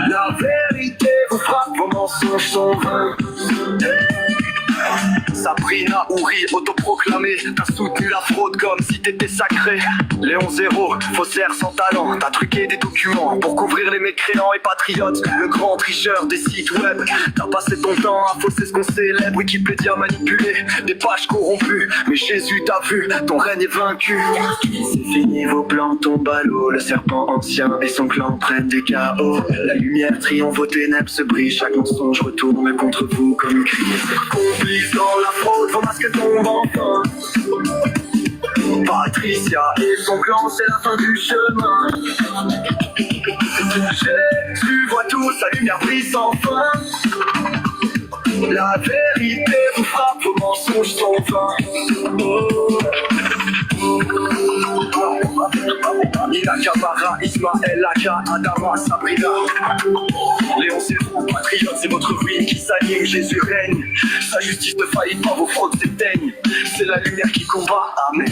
La vérité vous frappe, vos mensonges sont vains. Sabrina Ouri, autoproclamée. T'as soutenu la fraude comme si t'étais sacré. Léon Zéro, faussaire sans talent. T'as truqué des documents pour couvrir les mécréants et patriotes. Le grand tricheur des sites web. T'as passé ton temps à fausser ce qu'on célèbre. Wikipédia manipulé, des pages corrompues. Mais Jésus t'a vu, ton règne est vaincu. C'est fini vos plans tombent à l'eau. Le serpent ancien et son clan prennent des chaos. La lumière triomphe, vos ténèbres se brisent. Chaque mensonge retourne contre vous comme une crise. Complice dans la fraude, vos masques tombent enfin. Patricia et son clan, c'est la fin du chemin. Jésus voit tout, sa lumière brille sans fin. La vérité vous frappe, vos mensonges sont vains. Ila Kabara, Ismaël, Laka, Adama, Sabrina. Léon Zéro, patriote, c'est votre ruine qui s'anime, Jésus règne. Sa justice ne faillit pas, vos fraudes s'éteignent. C'est la lumière qui combat, Amen.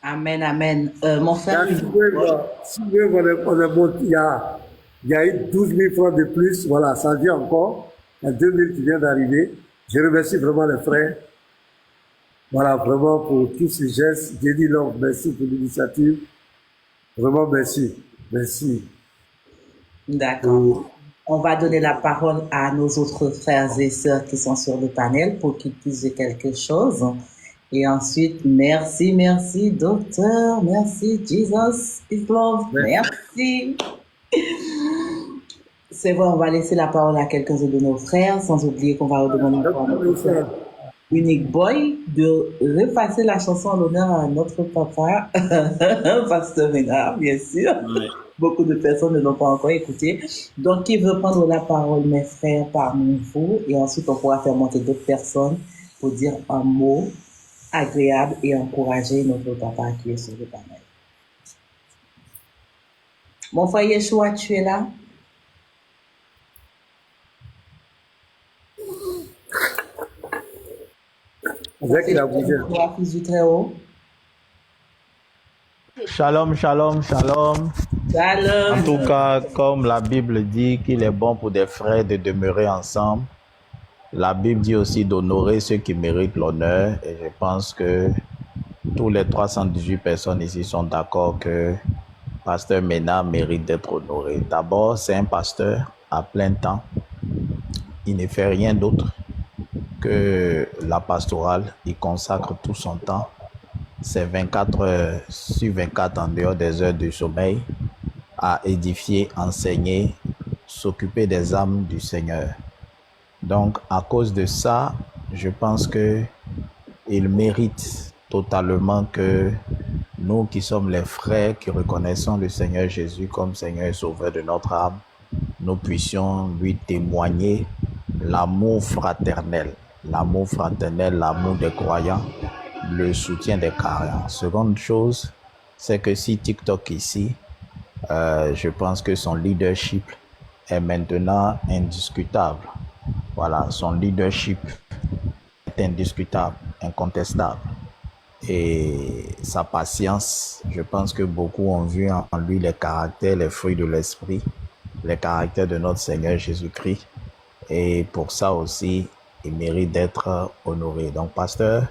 Amen, amen. Mon frère. Il y a eu 12 000 francs de plus. Voilà, ça vient encore. Il y a 2 000 qui viennent d'arriver. Je remercie vraiment les frères. Voilà, vraiment pour tous ces gestes. Jenny Long, merci pour l'initiative. Vraiment, merci. Merci. D'accord. On va donner la parole à nos autres frères et sœurs qui sont sur le panel pour qu'ils puissent dire quelque chose. Et ensuite, merci, merci, docteur. Merci, Jesus is love. Merci. C'est vrai, on va laisser la parole à quelques-uns de nos frères, sans oublier qu'on va redemander à notre frère Unique Boy de repasser la chanson en l'honneur à notre papa, Pasteur Ménard, bien sûr. Ouais. Beaucoup de personnes ne l'ont pas encore écouté. Donc, qui veut prendre la parole, mes frères, parmi vous? Et ensuite, on pourra faire monter d'autres personnes pour dire un mot agréable et encourager notre papa qui est sur le panel. Mon frère Yeshua, tu es là? Avec la bougie. Fils du Très-Haut. Shalom, shalom, shalom. Shalom. En tout cas, comme la Bible dit qu'il est bon pour des frères de demeurer ensemble, la Bible dit aussi d'honorer ceux qui méritent l'honneur. Et je pense que tous les 318 personnes ici sont d'accord que Pasteur Ménard mérite d'être honoré. D'abord, c'est un pasteur à plein temps. Il ne fait rien d'autre que la pastorale. Il consacre tout son temps. C'est 24 heures sur 24 en dehors des heures de sommeil à édifier, enseigner, s'occuper des âmes du Seigneur. Donc, à cause de ça, je pense que il mérite totalement que nous qui sommes les frères, qui reconnaissons le Seigneur Jésus comme Seigneur et Sauveur de notre âme, nous puissions lui témoigner l'amour fraternel, l'amour des croyants, le soutien des croyants. Seconde chose, c'est que si TikTok ici, je pense que son leadership est maintenant indiscutable. Voilà, son leadership est indiscutable, incontestable. Et sa patience, je pense que beaucoup ont vu en lui les caractères, les fruits de l'esprit, les caractères de notre Seigneur Jésus-Christ. Et pour ça aussi, il mérite d'être honoré. Donc, pasteur,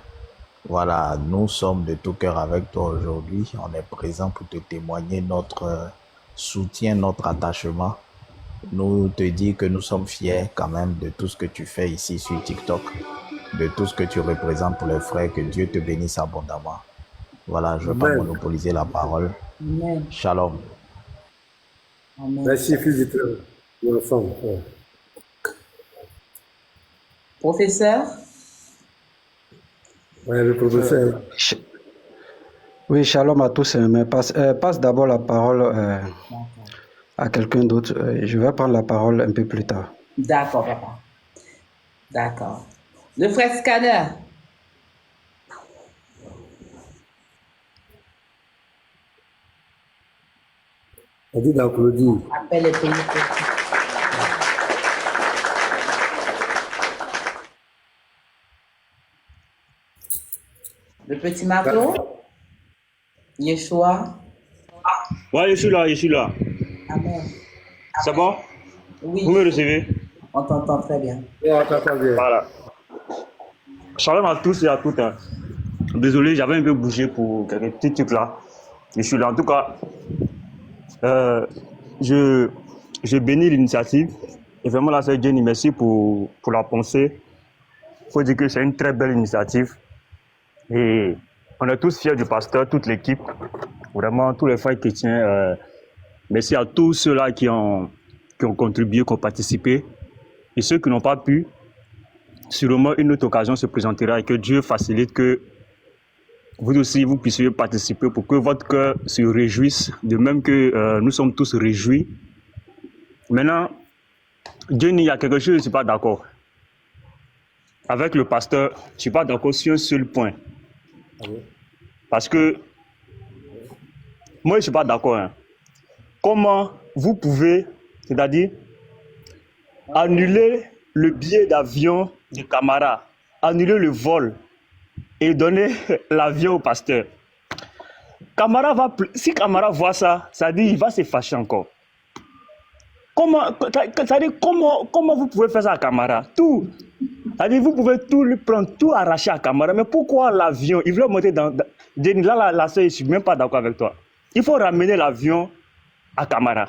voilà, nous sommes de tout cœur avec toi aujourd'hui. On est présent pour te témoigner notre soutien, notre attachement. Nous te disons que nous sommes fiers quand même de tout ce que tu fais ici sur TikTok, de tout ce que tu représentes pour les frères. Que Dieu te bénisse abondamment. Voilà, je ne vais pas monopoliser la parole. Amen. Shalom. Amen. Merci, fils de Dieu. Professeur? Ouais, le professeur. Oui, shalom à tous, mais passe d'abord la parole à quelqu'un d'autre. Je vais prendre la parole un peu plus tard. D'accord, papa. D'accord. Le frère Scanner. On dit d'applaudir. Appelle les pays. Le petit marteau. Yeshua. Ouais, je suis là. Amen. C'est bon? Oui. Vous me recevez? On t'entend très bien. Oui, on t'entend bien. Voilà. Shalom à tous et à toutes. Désolé, j'avais un peu bougé pour quelques petits trucs là. Je suis là. En tout cas, je bénis l'initiative. Et vraiment, la sœur Jenny, merci pour la pensée. Il faut dire que c'est une très belle initiative. Et on est tous fiers du pasteur, toute l'équipe. Vraiment, tous les frères chrétiens. Merci à tous ceux-là qui ont contribué, qui ont participé. Et ceux qui n'ont pas pu, sûrement une autre occasion se présentera et que Dieu facilite que vous aussi, vous puissiez participer pour que votre cœur se réjouisse, de même que nous sommes tous réjouis. Maintenant, Dieu, il y a quelque chose, je ne suis pas d'accord. Avec le pasteur, je ne suis pas d'accord sur un seul point. Parce que moi, je ne suis pas d'accord. Hein. Comment vous pouvez, c'est-à-dire, annuler le billet d'avion de Camara, annuler le vol et donner l'avion au pasteur? Si Camara voit ça, ça dit il va se fâcher encore. Comment vous pouvez faire ça à Camara? Tout. C'est-à-dire, vous pouvez tout lui prendre, tout arracher à Camara. Mais pourquoi l'avion? Il veut monter dans... Jenny, là, la soeur, je ne suis même pas d'accord avec toi. Il faut ramener l'avion à Camara.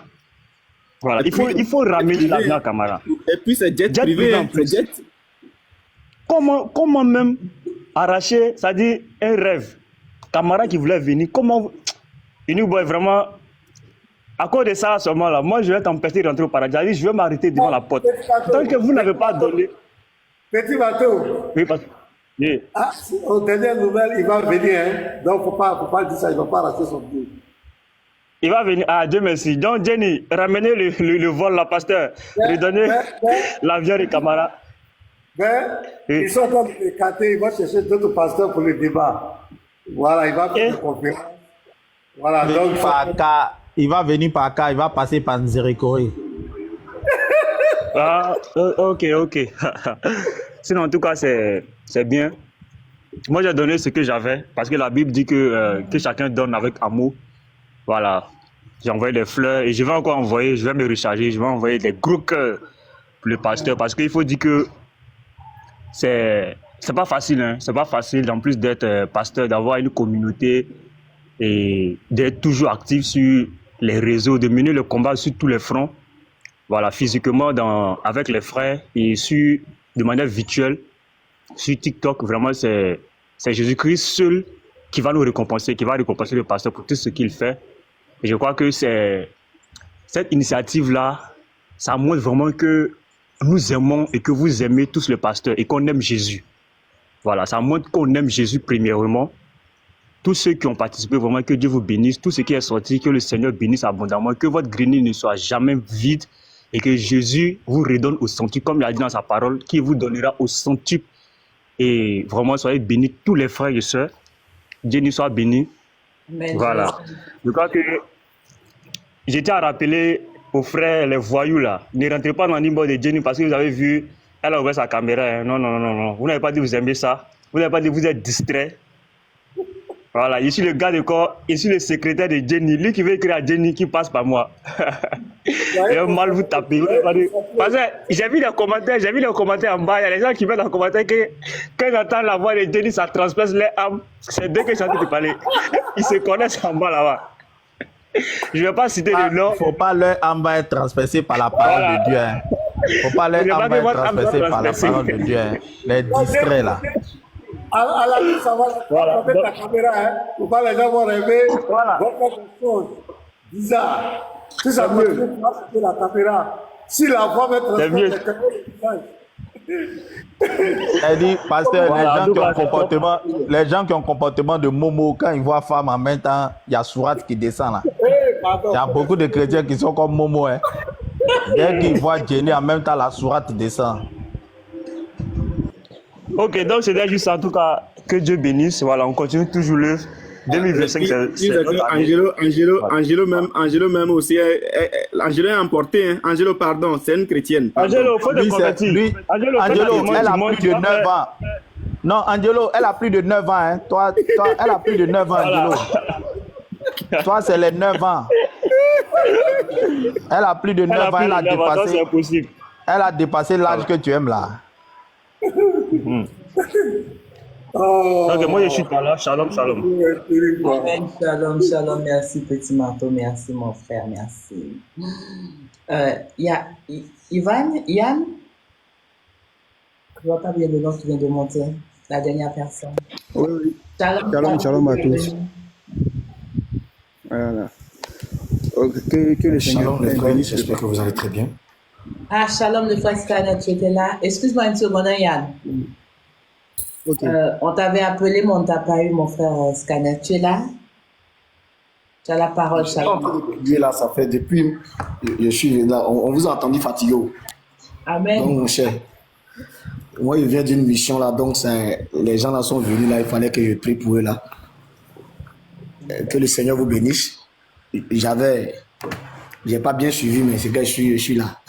Voilà, il faut ramener l'avion à Camara. Et puis c'est jet privé, c'est jet. Comment même arracher, c'est-à-dire un rêve? Camara qui voulait venir, comment... Il nous voit vraiment... À cause de ça, à ce moment-là, moi, je vais t'empêcher de rentrer au paradis. Je vais m'arrêter devant la porte. Tant que vous n'avez pas donné... Petit bateau. Oui, parce que... Oui. Ah, aux dernières nouvelles, il va venir. Hein? Donc, faut pas dire ça, il ne va pas rater son billet. Il va venir. Ah, Dieu merci. Donc, Jenny, ramenez le vol, la pasteur. Redonnez l'avion de Camara. Ils sont en train de l'écarter. Ils vont chercher d'autres pasteurs pour le débat. Voilà, il va faire une conférence. Voilà, donc... Il va venir par cas, il va passer par Nzerikori. Ah, ok. Sinon, en tout cas, c'est bien. Moi, j'ai donné ce que j'avais, parce que la Bible dit que chacun donne avec amour. Voilà. J'ai envoyé des fleurs et je vais encore envoyer, je vais me recharger, je vais envoyer des gros cœurs pour le pasteur, parce qu'il faut dire que c'est pas facile, hein. C'est pas facile, en plus d'être pasteur, d'avoir une communauté et d'être toujours actif sur les réseaux, de mener le combat sur tous les fronts. Voilà, physiquement avec les frères et de manière virtuelle sur TikTok. Vraiment, c'est Jésus-Christ seul qui va nous récompenser, qui va récompenser le pasteur pour tout ce qu'il fait. Et je crois que cette initiative-là, ça montre vraiment que nous aimons et que vous aimez tous le pasteur et qu'on aime Jésus. Voilà, ça montre qu'on aime Jésus premièrement. Tous ceux qui ont participé, vraiment, que Dieu vous bénisse. Tout ce qui est sorti, que le Seigneur bénisse abondamment. Que votre grenier ne soit jamais vide. Et que Jésus vous redonne au centuple, comme il a dit dans sa parole, qui vous donnera au centuple. Et vraiment, soyez bénis tous les frères et sœurs. Dieu nous soit béni. Amen. Voilà. Je crois que j'étais à rappeler aux frères, les voyous là, ne rentrez pas dans l'imbo de Jenny parce que vous avez vu, elle a ouvert sa caméra. Hein. Non. Vous n'avez pas dit que vous aimez ça. Vous n'avez pas dit que vous êtes distrait. Voilà, je suis le gars de corps, je suis le secrétaire de Jenny. Lui qui veut écrire à Jenny, qui passe par moi. Et mal vous tapez. Parce que j'ai vu les commentaires en bas. Il y a des gens qui mettent en commentaire que quand ils entendent la voix de Jenny, ça transperce les âmes. C'est dès que je suis en train de parler. Ils se connaissent en bas là-bas. Je ne vais pas citer le nom. Il ne faut pas leur âme être transpercée par la parole de Dieu. Hein. Il ne faut pas leur âme être transpercée par la parole de Dieu. Hein. Les distraits là. À la fin, ça va mettre ta caméra, hein. Pour pas les gens vont rêver, vont faire des choses bizarres. Si ça continue, tu vas la caméra. Si la voix met transfert, Elle dit, pasteur, Voilà, les en gens tout qui ont cas, comportement, les gens qui ont comportement de Momo, quand ils voient femme en même temps, il y a sourate qui descend là. Il y a beaucoup de chrétiens qui sont comme Momo. Hein. Dès qu'ils voient Jenny en même temps, la sourate descend. Ok, donc c'était juste en tout cas que Dieu bénisse. Voilà, on continue toujours le 2025. C'est notre année. Angelo même aussi, Angelo est emporté, hein. Angelo, pardon, c'est une chrétienne. Pardon. Angelo, faut te Lui, convertir. Angelo, elle a plus de 9 ans. Non, Angelo, elle a plus de 9 ans. Hein. Toi, elle a plus de 9 ans, Angelo. Toi, c'est les 9 ans. Elle a plus de 9 ans, elle a dépassé l'âge que tu aimes là. Donc, moi, je suis pas là. Shalom, shalom. Amen, shalom, shalom. Merci, petit marteau. Merci, mon frère. Merci. Il y a Yann. Je vois pas bien le nom qui vient de monter. La dernière personne. Oui. Shalom à tous. Voilà. Que le Seigneur Shalom les frères, j'espère que vous allez très bien. Ah, shalom, le frère Scanner, tu étais là. Excuse-moi une seconde, Yann. Ok. On t'avait appelé, mais on ne t'a pas eu, mon frère Scanner. Tu es là? Tu as la parole, Je suis en shalom. train de prier là, ça fait depuis. Je suis là, on vous a entendu fatigué. Amen. Donc, mon cher, moi, je viens d'une mission là, donc les gens là sont venus là, il fallait que je prie pour eux là. Que le Seigneur vous bénisse. J'ai pas bien suivi, mais c'est que je suis là.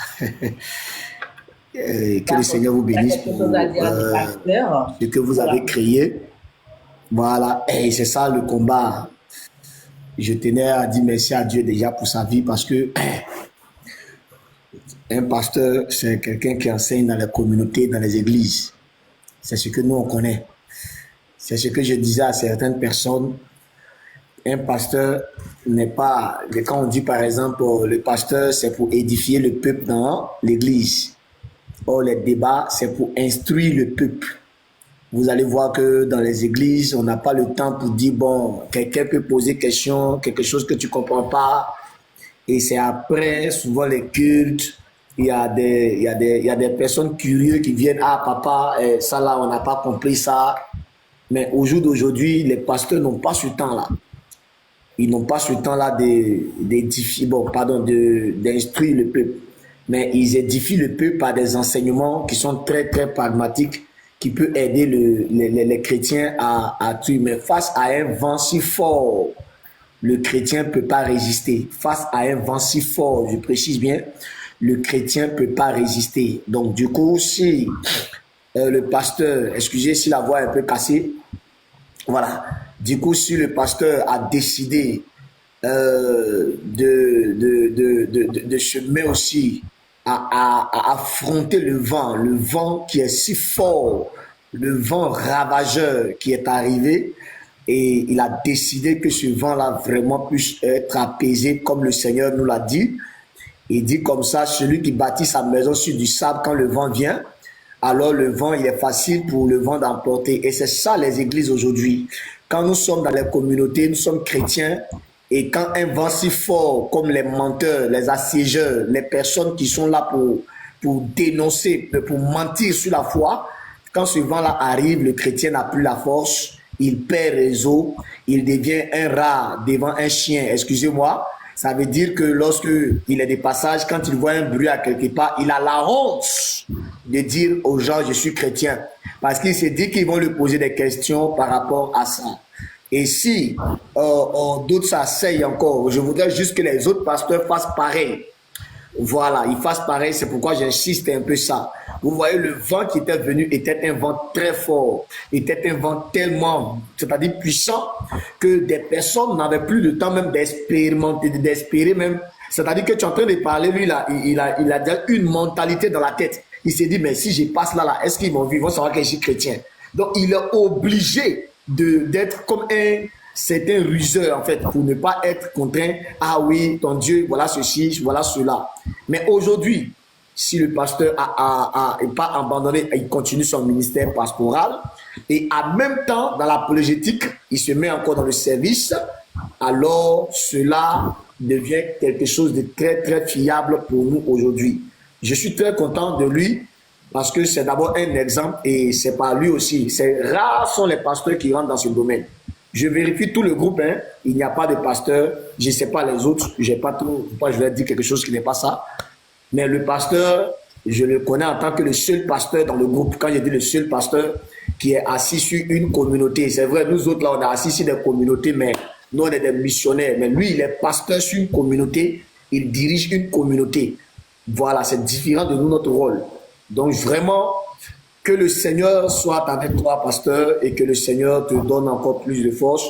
Que le Seigneur vous bénisse pour ce que vous avez créé. Voilà, et c'est ça le combat. Je tenais à dire merci à Dieu déjà pour sa vie parce que un pasteur, c'est quelqu'un qui enseigne dans les communautés, dans les églises. C'est ce que nous on connaît. C'est ce que je disais à certaines personnes. Un pasteur n'est pas, quand on dit par exemple le pasteur c'est pour édifier le peuple dans l'église. Or les débats c'est pour instruire le peuple. Vous allez voir que dans les églises on n'a pas le temps pour dire bon, quelqu'un peut poser question, quelque chose que tu comprends pas et c'est après souvent les cultes, il y a des personnes curieuses qui viennent ah papa ça là on n'a pas compris ça. Mais au jour d'aujourd'hui les pasteurs n'ont pas ce temps là. Ils n'ont pas ce temps-là d'instruire le peuple. Mais ils édifient le peuple par des enseignements qui sont très, très pragmatiques, qui peuvent aider les chrétiens à tuer. Mais face à un vent si fort, le chrétien ne peut pas résister. Face à un vent si fort, je précise bien, le chrétien ne peut pas résister. Donc, du coup, si le pasteur, excusez si la voix est un peu cassée, voilà. Du coup, si le pasteur a décidé de se mettre aussi à affronter le vent qui est si fort, le vent ravageur qui est arrivé, et il a décidé que ce vent-là vraiment puisse être apaisé comme le Seigneur nous l'a dit. Il dit comme ça, celui qui bâtit sa maison sur du sable quand le vent vient, alors le vent, il est facile pour le vent d'emporter. Et c'est ça les églises aujourd'hui. Quand nous sommes dans les communautés, nous sommes chrétiens, et quand un vent si fort, comme les menteurs, les assiégeurs, les personnes qui sont là pour dénoncer, pour mentir sur la foi, quand ce vent-là arrive, le chrétien n'a plus la force, il perd les os, il devient un rat devant un chien, excusez-moi. Ça veut dire que lorsque il est des passages, quand il voit un bruit à quelque part, il a la honte de dire aux gens je suis chrétien. Parce qu'il s'est dit qu'ils vont lui poser des questions par rapport à ça. Et si d'autres s'asseyent encore, je voudrais juste que les autres pasteurs fassent pareil. Voilà, ils fassent pareil, c'est pourquoi j'insiste un peu ça. Vous voyez, le vent qui était venu était un vent très fort, était un vent tellement, c'est-à-dire puissant, que des personnes n'avaient plus de temps même d'expérimenter, d'espérer même. C'est-à-dire que tu es en train de parler, lui, là, il a déjà une mentalité dans la tête. Il s'est dit, mais si je passe là, est-ce qu'ils vont vivre, ils vont savoir que je suis chrétien. Donc, il est obligé d'être comme c'est un ruseur en fait, pour ne pas être contraint. Ah oui, ton Dieu, voilà ceci, voilà cela. Mais aujourd'hui, si le pasteur n'est pas abandonné, il continue son ministère pastoral et en même temps, dans l'apologétique, il se met encore dans le service, alors cela devient quelque chose de très très fiable pour nous aujourd'hui. Je suis très content de lui parce que c'est d'abord un exemple et c'est pas lui aussi. C'est rares sont les pasteurs qui rentrent dans ce domaine. Je vérifie tout le groupe, hein. Il n'y a pas de pasteur. Je ne sais pas les autres. J'ai pas trop. Je vais dire quelque chose qui n'est pas ça. Mais le pasteur, je le connais en tant que le seul pasteur dans le groupe. Quand je dis le seul pasteur qui est assis sur une communauté, c'est vrai, nous autres là, on est assis sur des communautés, mais nous on est des missionnaires. Mais lui, il est pasteur sur une communauté. Il dirige une communauté. Voilà, c'est différent de nous, notre rôle. Donc vraiment, que le Seigneur soit avec toi, pasteur, et que le Seigneur te donne encore plus de force.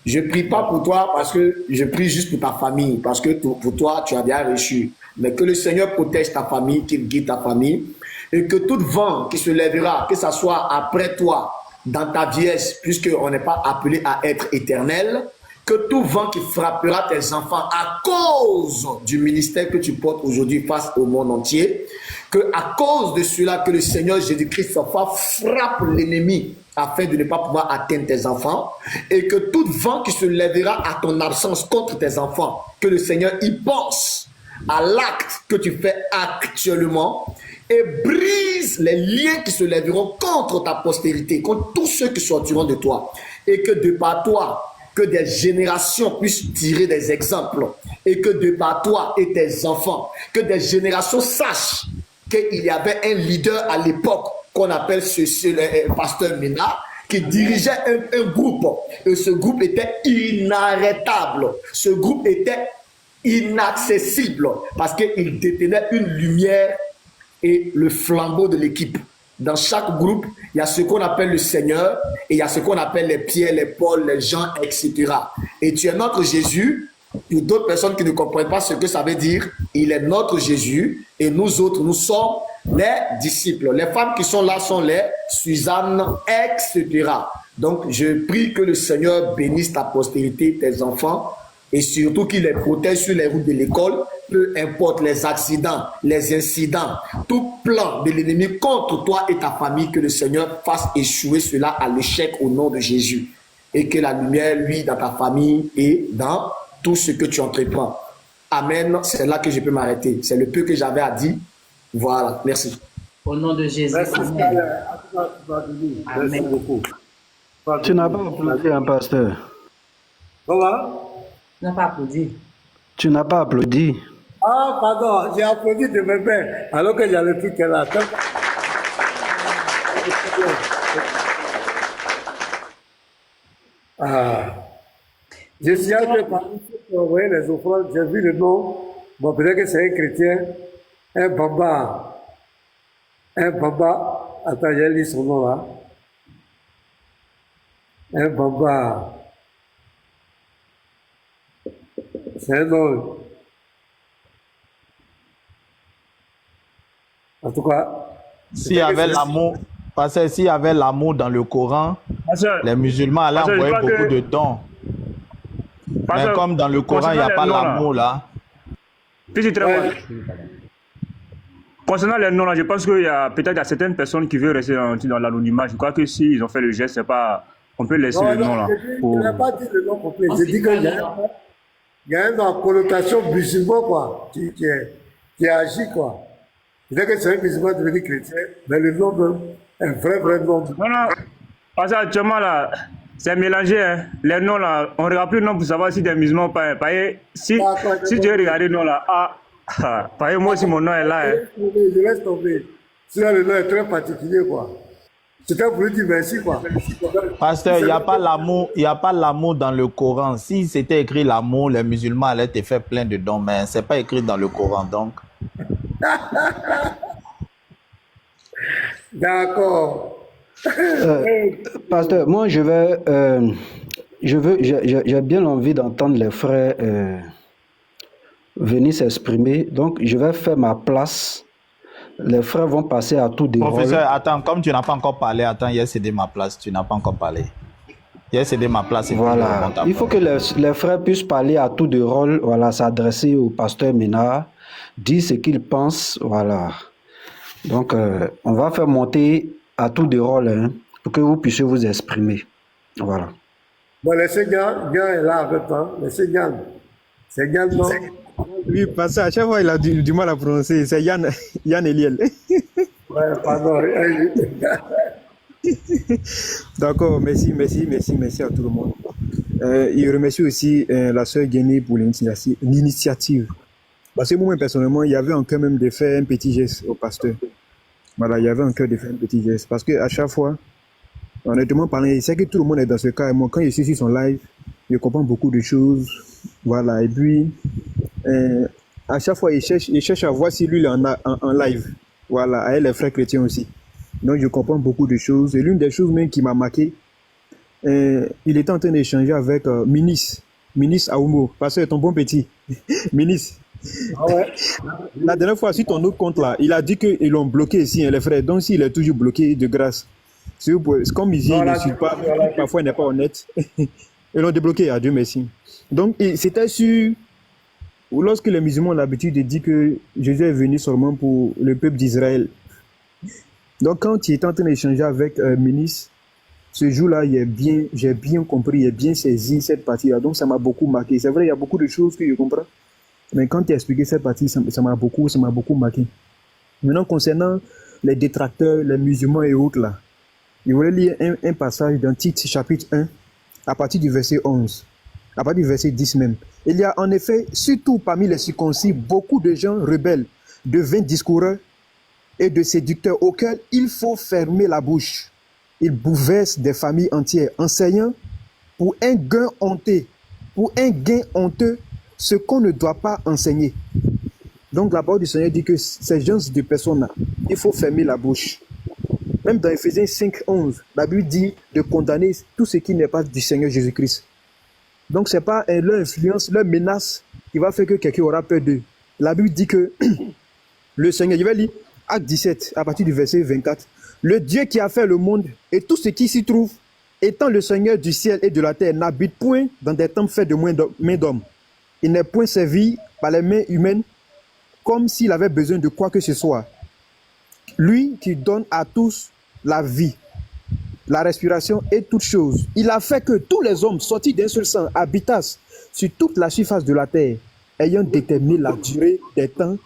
Je ne prie pas pour toi parce que je prie juste pour ta famille, parce que pour toi, tu as bien reçu. Mais que le Seigneur protège ta famille, qu'il guide ta famille, et que tout vent qui se lèvera, que ce soit après toi, dans ta vieillesse, puisqu'on n'est pas appelé à être éternel, que tout vent qui frappera tes enfants à cause du ministère que tu portes aujourd'hui face au monde entier, que à cause de cela, que le Seigneur Jésus-Christ frappe l'ennemi afin de ne pas pouvoir atteindre tes enfants, et que tout vent qui se lèvera à ton absence contre tes enfants, que le Seigneur y pense à l'acte que tu fais actuellement et brise les liens qui se lèveront contre ta postérité, contre tous ceux qui sortiront de toi, et que de par toi, que des générations puissent tirer des exemples, et que de par toi et tes enfants, que des générations sachent qu'il y avait un leader à l'époque qu'on appelle le pasteur Ménard, qui dirigeait un groupe, et ce groupe était inarrêtable, ce groupe était inaccessible, parce qu'il détenait une lumière et le flambeau de l'équipe. Dans chaque groupe, il y a ce qu'on appelle le Seigneur et il y a ce qu'on appelle les Pierre, les Paul, les Jean, etc. Et tu es notre Jésus. Pour d'autres personnes qui ne comprennent pas ce que ça veut dire, il est notre Jésus et nous autres, nous sommes les disciples. Les femmes qui sont là sont les Suzanne, etc. Donc, je prie que le Seigneur bénisse ta postérité, tes enfants, et surtout qu'il les protège sur les routes de l'école, peu importe les accidents, les incidents, tout plan de l'ennemi contre toi et ta famille, que le Seigneur fasse échouer cela à l'échec au nom de Jésus. Et que la lumière, lui, dans ta famille et dans tout ce que tu entreprends. Amen. C'est là que je peux m'arrêter. C'est le peu que j'avais à dire. Voilà. Merci. Au nom de Jésus. Merci, Amen. Merci beaucoup. Tu n'as pas applaudi un pasteur. Comment? Tu n'as pas applaudi. Tu n'as pas applaudi. Ah, pardon, j'ai applaudi de mes mains, alors que j'avais plus qu'elle a. Ah. Je suis allé parmi ceux qui ont envoyé les offrandes, j'ai vu le nom, bon, peut-être que c'est un chrétien, un Bamba, attends, j'ai lu son nom là, un Bamba, c'est un nom. En tout cas, s'il y avait l'amour, parce que s'il y avait l'amour dans le Coran, les musulmans allaient envoyer beaucoup de dons. Mais comme dans le Coran, il n'y a pas l'amour là. Concernant les noms là, je pense qu'il y a peut-être certaines personnes qui veulent rester dans l'anonymat. Je crois que s'ils ont fait le geste, c'est pas. On peut laisser le nom là. Je n'ai pas dit le nom complet. Je dis qu'il y a une connotation musulman quoi, qui agit quoi. Dès que c'est un musulman devenu chrétien, mais le nom même, un vrai nom. Non, parce qu'actuellement là, c'est mélangé. Hein. Les noms là, on ne regarde plus le nom pour savoir si des musulmans ou pas. Si tu veux regarder le nom là, moi aussi mon nom est là. Hein. Je laisse tomber. Celui-là, le nom est très particulier quoi. C'était pour lui dire merci quoi. Pasteur, il n'y a pas l'amour dans le Coran. Si c'était écrit l'amour, les musulmans allaient te faire plein de dons, mais ce n'est pas écrit dans le Coran donc. D'accord. Pasteur, moi j'ai bien envie d'entendre les frères venir s'exprimer, donc je vais faire ma place. Les frères vont passer à tout déroul. Professeur, attends, comme tu n'as pas encore parlé, il y a cédé ma place, tu n'as pas encore parlé. Il y a cédé ma place. Voilà. Il faut que les frères puissent parler à tout de rôle, voilà, s'adresser au pasteur Ménard, dire ce qu'il pense, voilà. Donc, on va faire monter à tout de rôle, hein, pour que vous puissiez vous exprimer. Voilà. Bon, le Seigneur est là avec toi. Le Seigneur, non? Oui, parce qu'à chaque fois, il a du mal à prononcer. C'est Yann Eliel. Ouais, pardon. D'accord, merci à tout le monde. Il remercie aussi la sœur Guéné pour l'initiative. Parce que moi, personnellement, il y avait un cœur même de faire un petit geste au pasteur. Voilà, il y avait un cœur de faire un petit geste. Parce qu'à chaque fois, honnêtement parlant, c'est que tout le monde est dans ce cas. Et moi, quand je suis sur son live, je comprends beaucoup de choses. Voilà, et puis, à chaque fois, il cherche à voir si lui, il est en live. Voilà, avec les frères chrétiens aussi. Donc, je comprends beaucoup de choses. Et l'une des choses même qui m'a marqué, il était en train d'échanger avec Minis Aoumo, parce que ton bon petit, Minis. Ah ouais. La dernière fois, sur ton autre compte là, il a dit qu'ils l'ont bloqué ici, hein, les frères. Donc, s'il est toujours bloqué, de grâce. Comme il dit, il ne suit pas, parfois il n'est pas honnête. Ils l'ont débloqué, à Dieu merci. Donc, c'était sur. Lorsque les musulmans ont l'habitude de dire que Jésus est venu seulement pour le peuple d'Israël. Donc, quand il était en train d'échanger avec Minis, ce jour-là, j'ai bien compris, j'ai bien saisi cette partie-là. Donc, ça m'a beaucoup marqué. C'est vrai, il y a beaucoup de choses que je comprends. Mais quand tu as expliqué cette partie, ça m'a beaucoup marqué. Maintenant, concernant les détracteurs, les musulmans et autres, là, je voulais lire un passage dans Tite, chapitre 1, à partir du verset 11, à partir du verset 10 même. Il y a en effet, surtout parmi les circoncis, beaucoup de gens rebelles, de vains discoureurs et de séducteurs auxquels il faut fermer la bouche. Ils bouleversent des familles entières, enseignant pour un gain honteux, ce qu'on ne doit pas enseigner. Donc la parole du Seigneur dit que ces gens de personnes-là, il faut fermer la bouche. Même dans Ephésiens 5, 11, la Bible dit de condamner tout ce qui n'est pas du Seigneur Jésus-Christ. Donc ce n'est pas leur influence, leur menace qui va faire que quelqu'un aura peur d'eux. La Bible dit que le Seigneur, je vais lire Acte 17, à partir du verset 24. Le Dieu qui a fait le monde et tout ce qui s'y trouve, étant le Seigneur du ciel et de la terre, n'habite point dans des temples faits de mains d'hommes. Il n'est point servi par les mains humaines comme s'il avait besoin de quoi que ce soit. Lui qui donne à tous la vie, la respiration et toutes choses. Il a fait que tous les hommes sortis d'un seul sang habitassent sur toute la surface de la terre, ayant déterminé la durée des temps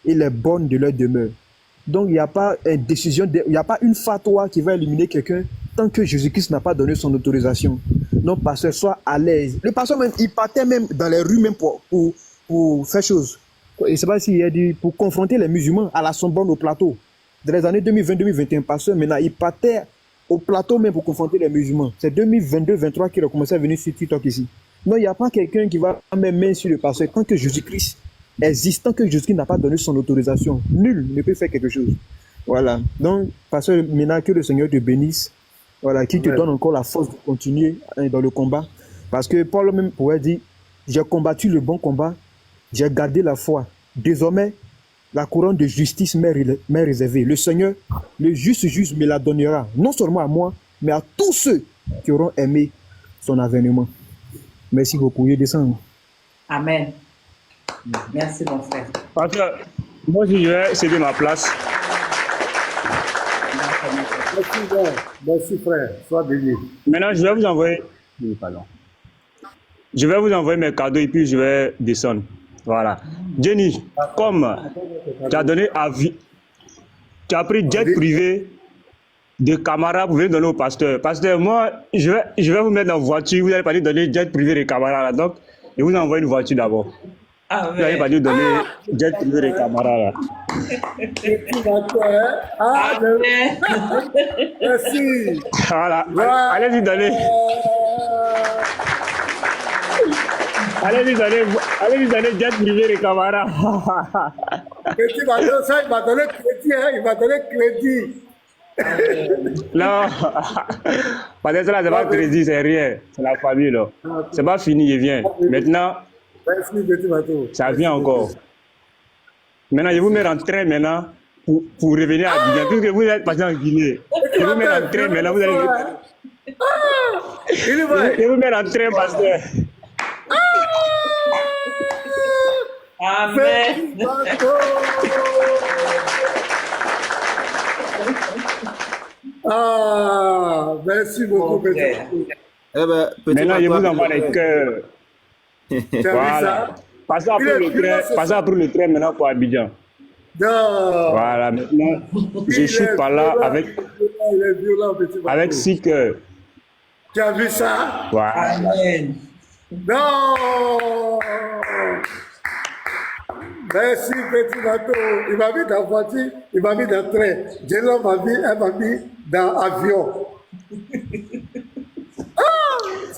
et les bornes de leur demeure. Donc il n'y a pas une décision, il n'y a pas une fatwa qui va éliminer quelqu'un tant que Jésus-Christ n'a pas donné son autorisation. Donc pasteur, sois à l'aise. Le pasteur même, il partait même dans les rues même pour faire chose. Je ne sais pas s'il a dit pour confronter les musulmans à la Sorbonne au plateau. Dans les années 2020-2021, pasteur, maintenant il partait au plateau même pour confronter les musulmans. C'est 2022-2023 qu'il a commencé à venir sur TikTok ici. Non, il n'y a pas quelqu'un qui va mettre main sur le pasteur tant que Jésus-Christ existe, tant que Jésus-Christ n'a pas donné son autorisation. Nul ne peut faire quelque chose. Voilà. Donc, pasteur, maintenant que le Seigneur te bénisse, voilà, qui te donne encore la force de continuer dans le combat. Parce que Paul même pourrait dire, j'ai combattu le bon combat, j'ai gardé la foi. Désormais, la couronne de justice m'est réservée. Le Seigneur, le juste juge, me la donnera, non seulement à moi, mais à tous ceux qui auront aimé son avènement. Merci beaucoup. Je descends. Amen. Merci, mon frère. Parce que moi, je vais céder ma place. Merci frère, sois béni. Maintenant, je vais vous envoyer. Pardon. Je vais vous envoyer mes cadeaux et puis je vais descendre. Voilà. Jenny, comme tu as donné avis, tu as pris jet privé de Camara pour venir donner au pasteur. Pasteur, moi, je vais vous mettre dans la voiture. Vous n'allez pas donner jet privé de Camara là. Donc, je vous envoie une voiture d'abord. Ah, vous n'allez pas donner jet privé de Camara là. Merci. Voilà. Allez-y donner. Allez-y donner jet privé de Camara. Petit bateau, ça, il m'a donné crédit, hein, il m'a donné crédit. Non, parce que ça, c'est pas crédit, c'est rien. C'est la famille, là. C'est pas fini, il vient. Maintenant, merci, petit bateau. Ça vient encore. Maintenant, je vous mets en train maintenant pour revenir à Abidjan. Puisque vous êtes passé en Guinée. Je vous mets en train maintenant, vous allez. Je vous mets en train, pasteur. Amen. Ah, merci beaucoup, petit bateau. Maintenant, je vous envoie les cœurs. Voilà. Passez après le train maintenant pour Abidjan. Non. Voilà, maintenant, je suis pas là avec, Il est violent, petit Mato. avec 6 cœurs. Tu as vu ça? Voilà. Amen. Non. Merci, petit Mato. Il m'a mis dans la voiture, il m'a mis dans le train. Jélan elle m'a mis dans l'avion.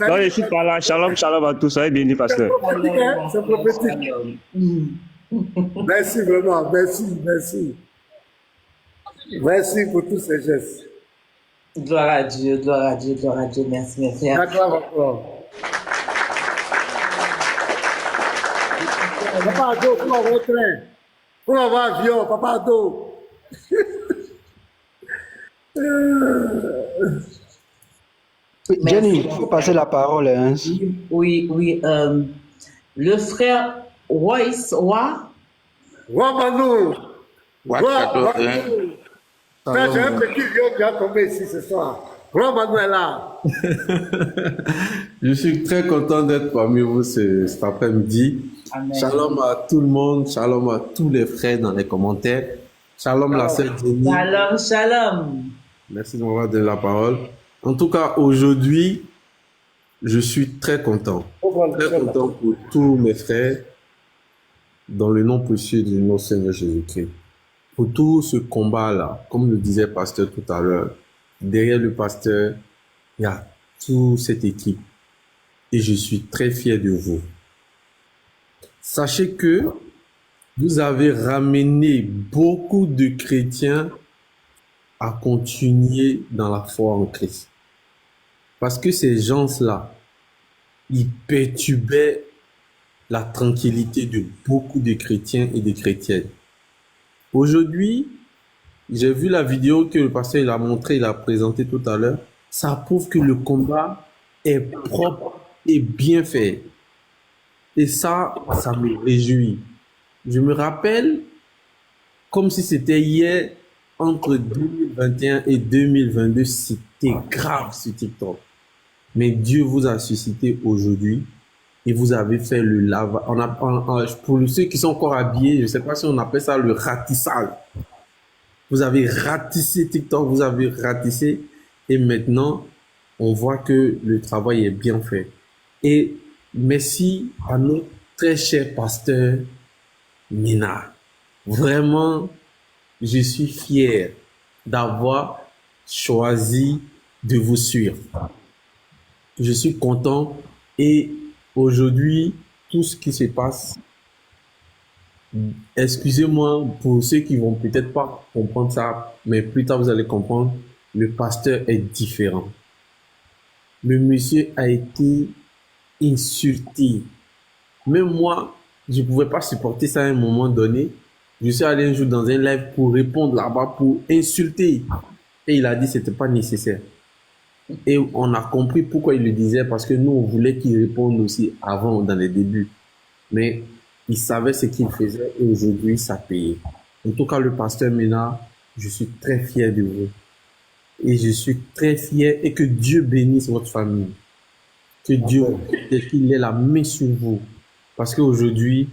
Non, je suis pas là. Shalom, shalom à tous. Soyez bénis, pasteur. C'est prophétique. Merci vraiment, merci. Merci pour tous ces gestes. Gloire à Dieu, gloire à Dieu, gloire à Dieu. Merci, merci. D'accord, encore. Papa Ado, pour avoir train, pour avoir avion, Papa Ado. Jenny, il faut passer la parole. Hein. Oui. Le frère Royce, Roi Manou. Roi j'ai un petit vieux qui a tombé ici ce soir. Roi Manou est là. Je suis très content d'être parmi vous cet après-midi. Amen. Shalom à tout le monde, shalom à tous les frères dans les commentaires. Shalom la sœur Jenny. Shalom, shalom. Merci de m'avoir donné la parole. En tout cas, aujourd'hui, je suis très content. Très content pour tous mes frères, dans le nom précieux de notre Seigneur Jésus-Christ. Pour tout ce combat-là, comme le disait le pasteur tout à l'heure, derrière le pasteur, il y a toute cette équipe. Et je suis très fier de vous. Sachez que vous avez ramené beaucoup de chrétiens à continuer dans la foi en Christ. Parce que ces gens-là, ils perturbaient la tranquillité de beaucoup de chrétiens et de chrétiennes. Aujourd'hui, j'ai vu la vidéo que le pasteur il a montré, il a présenté tout à l'heure. Ça prouve que le combat est propre et bien fait. Et ça me réjouit. Je me rappelle, comme si c'était hier, entre 2021 et 2022, c'était grave sur TikTok. Mais Dieu vous a suscité aujourd'hui et vous avez fait le lavage. Pour ceux qui sont encore habillés, je ne sais pas si on appelle ça le ratissage. Vous avez ratissé TikTok, vous avez ratissé et maintenant, on voit que le travail est bien fait. Et merci à notre très cher pasteur Mina. Vraiment, je suis fier d'avoir choisi de vous suivre. Je suis content et aujourd'hui, tout ce qui se passe, excusez-moi pour ceux qui vont peut-être pas comprendre ça, mais plus tard vous allez comprendre, le pasteur est différent. Le monsieur a été insulté. Même moi, je ne pouvais pas supporter ça à un moment donné. Je suis allé un jour dans un live pour répondre là-bas, pour insulter. Et il a dit que ce n'était pas nécessaire. Et on a compris pourquoi il le disait, parce que nous, on voulait qu'il réponde aussi avant, dans les débuts. Mais il savait ce qu'il faisait et aujourd'hui, ça payait. En tout cas, le pasteur Ménard, je suis très fier de vous. Et je suis très fier et que Dieu bénisse votre famille. Que Dieu, qu'il ait la main sur vous. Parce qu'aujourd'hui,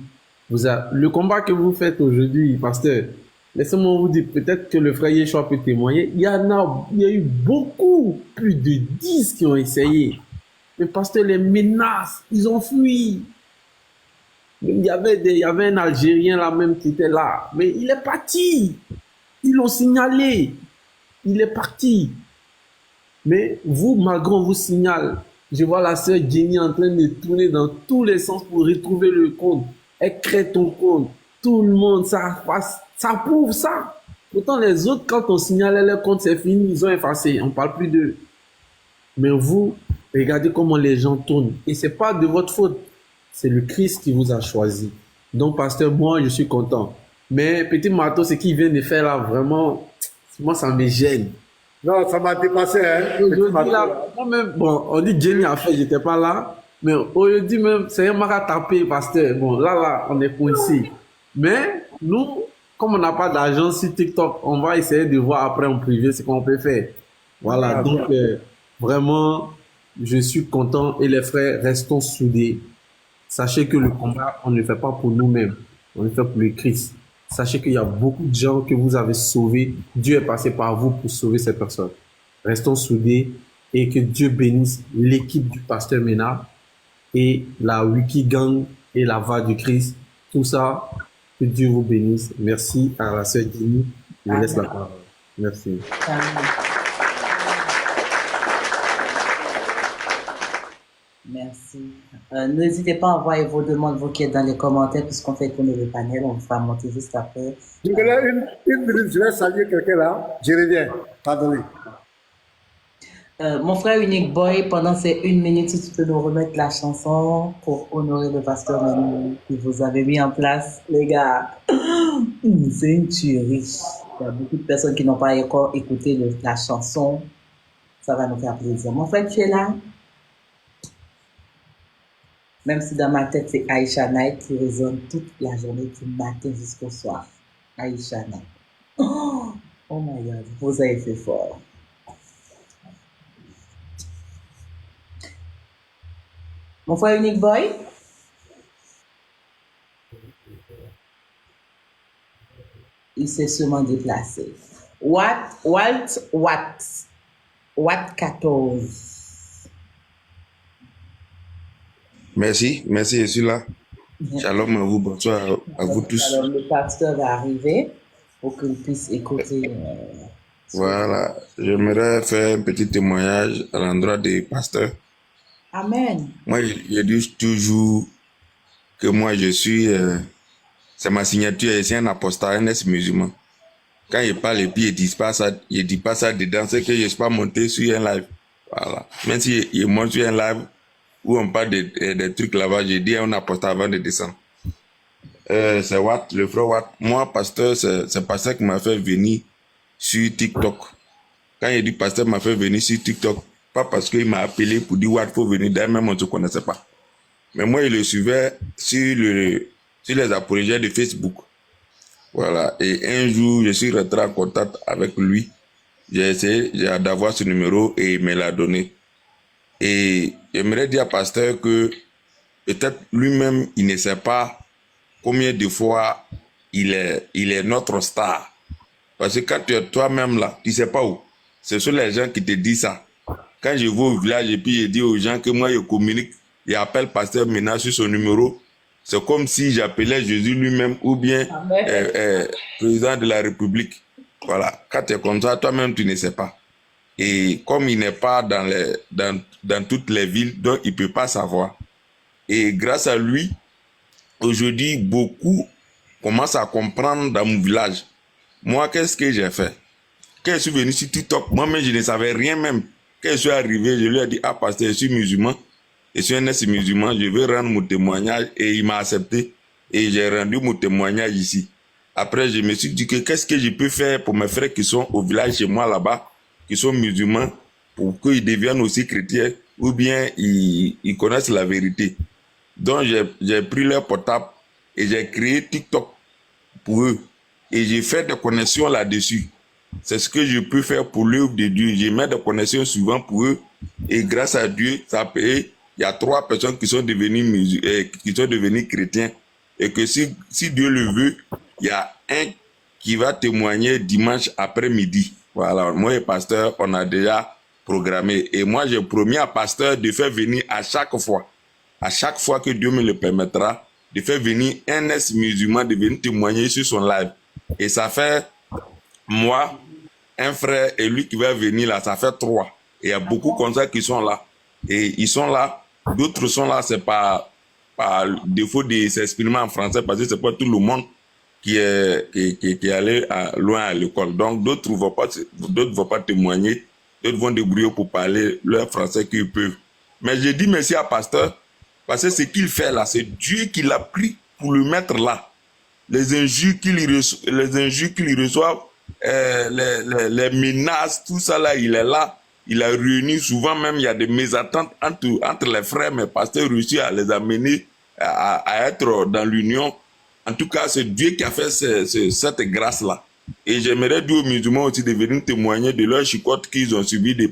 le combat que vous faites aujourd'hui, pasteur, laissez-moi vous dire, peut-être que le frère Yeshua peut témoigner, il y a eu beaucoup, plus de 10 qui ont essayé. Mais pasteur, les menaces, ils ont fui. Il y avait un Algérien là même qui était là, mais il est parti. Ils l'ont signalé. Il est parti. Mais vous, malgré on vous signale, je vois la sœur Jenny en train de tourner dans tous les sens pour retrouver le compte. Elle crée ton compte. Tout le monde, ça prouve ça. Pourtant, les autres, quand on signalait leur compte, c'est fini, ils ont effacé. On ne parle plus d'eux. Mais vous, regardez comment les gens tournent. Et ce n'est pas de votre faute. C'est le Christ qui vous a choisi. Donc, pasteur, moi, je suis content. Mais petit Mato, ce qu'il vient de faire là, vraiment, moi, ça me gêne. Non, ça m'a dépassé. Hein, aujourd'hui, là, moi-même, bon, on dit Jenny a fait, j'étais pas là. Mais aujourd'hui même, c'est un mara tapé, pasteur. Bon, là, on est coincé. Mais nous, comme on n'a pas d'argent sur TikTok, on va essayer de voir après en privé ce qu'on peut faire. Voilà, donc vraiment, je suis content et les frères, restons soudés. Sachez que le combat, on ne le fait pas pour nous-mêmes, on le fait pour le Christ. sachez qu'il y a beaucoup de gens que vous avez sauvés. Dieu est passé par vous pour sauver ces personnes. Restons soudés et que Dieu bénisse l'équipe du pasteur Ménard et la Wikigang et la Voix du Christ. Tout ça, que Dieu vous bénisse. Merci à la sœur Dini. Je vous laisse la parole. Merci. Merci. N'hésitez pas à envoyer vos demandes, vous qui êtes dans les commentaires, puisqu'on fait tourner le panel, on fera monter juste après. Nicolas, une minute, je vais saluer quelqu'un là. Je reviens. Pardonnez. Mon frère Unique Boy, pendant ces 1 minute, si tu peux nous remettre la chanson pour honorer le pasteur Menu que vous avez mis en place, les gars. C'est une tuerie. Il y a beaucoup de personnes qui n'ont pas encore écouté la chanson. Ça va nous faire plaisir. Mon frère, tu es là? Même si dans ma tête, c'est Aïcha Night qui résonne toute la journée, du matin jusqu'au soir. Aïcha Night. Oh my God, vous avez fait fort. Mon frère Unique Boy? Il s'est sûrement déplacé. Watt 14. Merci, je suis là. Shalom à vous, bonsoir à vous tous. Alors, le pasteur va arriver pour qu'il puisse écouter. Voilà, j'aimerais faire un petit témoignage à l'endroit des pasteurs. Amen. Moi, je dis toujours que moi, je suis, c'est ma signature, c'est un apostat, un ex-musulman. Quand il parle et puis il dit pas ça dedans, c'est que je ne suis pas monté sur un live. Voilà. Même si il monte sur un live où on parle des trucs là-bas, je dis un apostat avant de descendre. C'est Watt, le frère Watt. Moi, pasteur, c'est pasteur qui m'a fait venir sur TikTok. Quand il dit pasteur m'a fait venir sur TikTok, pas parce qu'il m'a appelé pour dire Watt, il faut venir, d'ailleurs même on ne se connaissait pas. Mais moi, il le suivait sur les apologètes de Facebook. Voilà. Et un jour, je suis rentré en contact avec lui. J'ai essayé d'avoir ce numéro et il me l'a donné. Et j'aimerais dire à pasteur que peut-être lui-même, il ne sait pas combien de fois il est notre star. Parce que quand tu es toi-même là, tu ne sais pas où. Ce sont les gens qui te disent ça. Quand je vais au village et puis je dis aux gens que moi je communique, j'appelle pasteur Ménard sur son numéro, c'est comme si j'appelais Jésus lui-même ou bien président de la République. Voilà. Quand tu es comme ça, toi-même tu ne sais pas. Et comme il n'est pas dans toutes les villes, donc il ne peut pas savoir. Et grâce à lui, aujourd'hui, beaucoup commencent à comprendre dans mon village. Moi, qu'est-ce que j'ai fait? Quand je suis venu sur TikTok, moi-même, je ne savais rien même. Quand je suis arrivé, je lui ai dit, ah, pasteur, je suis musulman. Je suis un ex-musulman, je veux rendre mon témoignage. Et il m'a accepté. Et j'ai rendu mon témoignage ici. Après, je me suis dit que qu'est-ce que je peux faire pour mes frères qui sont au village chez moi là-bas, qui sont musulmans, pour qu'ils deviennent aussi chrétiens, ou bien ils connaissent la vérité. Donc, j'ai pris leur portable et j'ai créé TikTok pour eux. Et j'ai fait des connexions là-dessus. C'est ce que je peux faire pour l'œuvre de Dieu. Je mets des connexions souvent pour eux. Et grâce à Dieu, ça a payé. Il y a 3 personnes qui sont devenues chrétiens. Et que si Dieu le veut, il y a un qui va témoigner dimanche après-midi. Voilà, moi et pasteur, on a déjà programmé. Et moi, j'ai promis à pasteur de faire venir à chaque fois que Dieu me le permettra, de faire venir un ex-musulman de venir témoigner sur son live. Et ça fait, moi, un frère et lui qui va venir là, ça fait 3. Et il y a beaucoup comme ça qui sont là. Et ils sont là, d'autres sont là, c'est par défaut de s'exprimer en français, parce que c'est pas tout le monde qui est allé loin à l'école. Donc d'autres ne vont pas témoigner, d'autres vont débrouiller pour parler leur français qu'ils peuvent. Mais je dis merci à pasteur, parce que ce qu'il fait là, c'est Dieu qui l'a pris pour le mettre là. Les injures qu'il reçoit, les menaces, tout ça là, il est là. Il a réuni souvent même, il y a des mésententes entre les frères, mais pasteur réussit à les amener à être dans l'union. En tout cas, c'est Dieu qui a fait cette grâce-là. Et j'aimerais dire aux musulmans aussi de venir témoigner de leur chicotte qu'ils ont subi des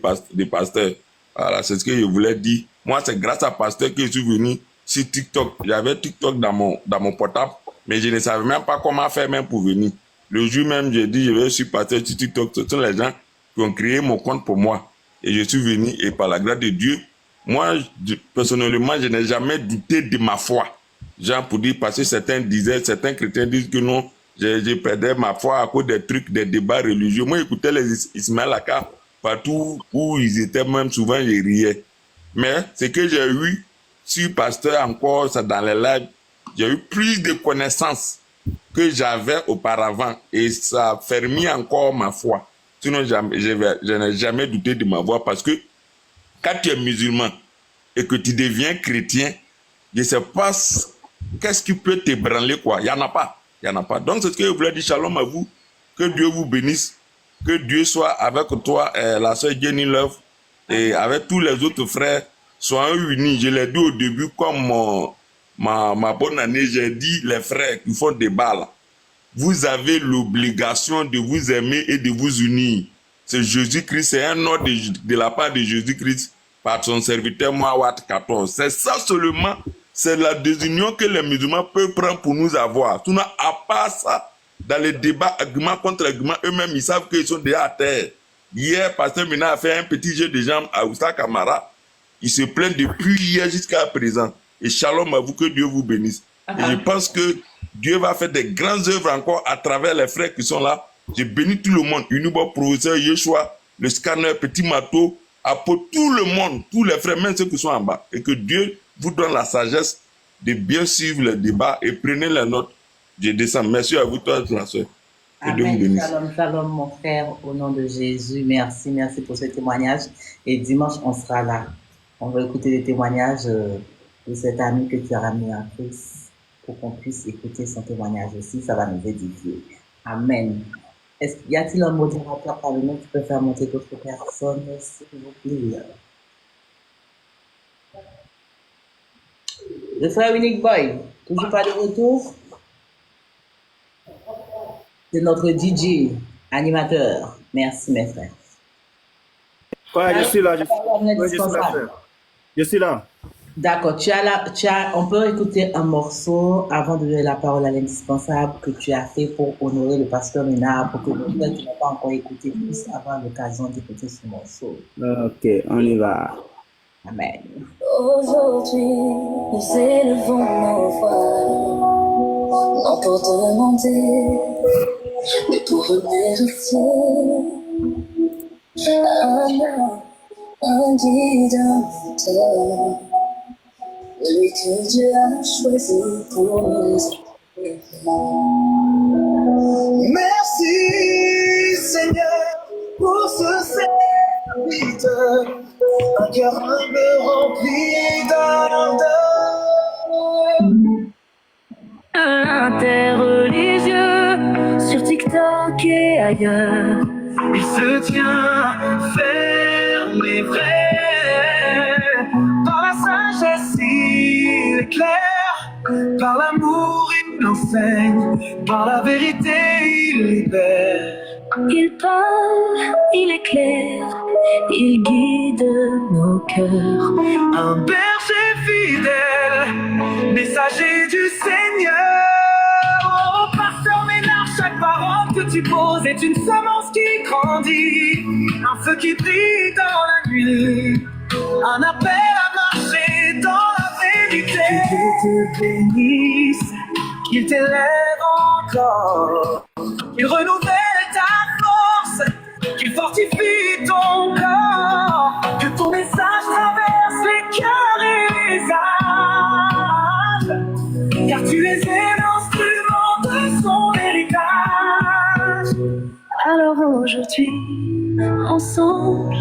pasteurs. Voilà, c'est ce que je voulais dire. Moi, c'est grâce à pasteur que je suis venu sur TikTok. J'avais TikTok dans mon portable. Mais je ne savais même pas comment faire même pour venir. Le jour même, j'ai dit, je vais sur pasteur sur TikTok. Ce sont les gens qui ont créé mon compte pour moi. Et je suis venu, et par la grâce de Dieu, moi, personnellement, je n'ai jamais douté de ma foi. Genre pour dire, parce que certains chrétiens disent que non, j'ai perdu ma foi à cause des trucs, des débats religieux. Moi, j'écoutais les Ismaël Aka, partout où ils étaient, même souvent, je riais. Mais ce que j'ai eu sur pasteur encore, ça dans les lives, j'ai eu plus de connaissances que j'avais auparavant et ça a fermé encore ma foi. Sinon, je n'ai jamais douté de ma foi parce que quand tu es musulman et que tu deviens chrétien, je ne sais pas qu'est-ce qui peut t'ébranler, quoi. Il n'y en a pas. Il n'y en a pas. Donc, c'est ce que je voulais dire. Shalom à vous. Que Dieu vous bénisse. Que Dieu soit avec toi, la sœur Jenny Love, et avec tous les autres frères. Soyons unis. Je l'ai dit au début, comme ma bonne année, j'ai dit les frères qui font débat là. Vous avez l'obligation de vous aimer et de vous unir. C'est Jésus-Christ, c'est un ordre de la part de Jésus-Christ par son serviteur Moawat 14. C'est ça seulement, c'est la désunion que les musulmans peuvent prendre pour nous avoir. Sinon, à part ça, dans les débats, argument contre argument, eux-mêmes, ils savent qu'ils sont déjà à terre. Hier, Pasteur Mina a fait un petit jeu de jambes à Oussa Kamara. Il se plaint depuis hier jusqu'à présent. Et shalom à vous, que Dieu vous bénisse. Et je pense que Dieu va faire des grandes œuvres encore à travers les frères qui sont là. Je bénis tout le monde. Unubo, professeur Yeshua, le scanner, Petit Mato, Apo, tout le monde, tous les frères, même ceux qui sont en bas. Et que Dieu vous donne la sagesse de bien suivre le débat et prenez la note. Je descends. Merci à vous, toi, la soeur. Que Dieu vous Amen. bénisse. Shalom, shalom, mon frère, au nom de Jésus. Merci, merci pour ce témoignage. Et dimanche, on sera là. On va écouter les témoignages de cet ami que tu as ramené en Christ pour qu'on puisse écouter son témoignage aussi. Ça va nous édifier. Amen. Y a-t-il un modérateur parmi nous qui peut faire monter d'autres personnes, s'il vous plaît? Le frère Unique Boy, toujours pas de retour? C'est notre DJ, animateur. Merci, mes frères. Ouais, je suis là. Je suis là. D'accord. On peut écouter un morceau avant de donner la parole à l'indispensable que tu as fait pour honorer le pasteur Ménard, pour que les gens qui n'ont pas encore écouté puissent avoir l'occasion d'écouter ce morceau. Ok, on y va. Amen. Aujourd'hui, nous élevons nos voix, non pour demander, mais pour remercier un guidant, lui que Dieu a choisi pour nous aider. Merci Seigneur pour ce serviteur, un cœur humble rempli d'ardeur. Interreligieux sur TikTok et ailleurs, Il se tient ferme et vrai, par la sagesse il éclaire, par l'amour il enseigne, par la vérité il libère. il parle, il éclaire, il guide nos cœurs. Un berger fidèle, messager du Seigneur. Oh, pasteur Ménard, chaque parole que tu poses est une semence qui grandit, un feu qui brille dans la nuit, un appel à marcher dans la vérité. Que Dieu te bénisse, qu'il t'élève encore, qu'il renouvelle ta force, qu'il fortifie ton corps, que ton message traverse les cœurs et les âmes, car tu es un instrument de son héritage. Alors aujourd'hui, ensemble,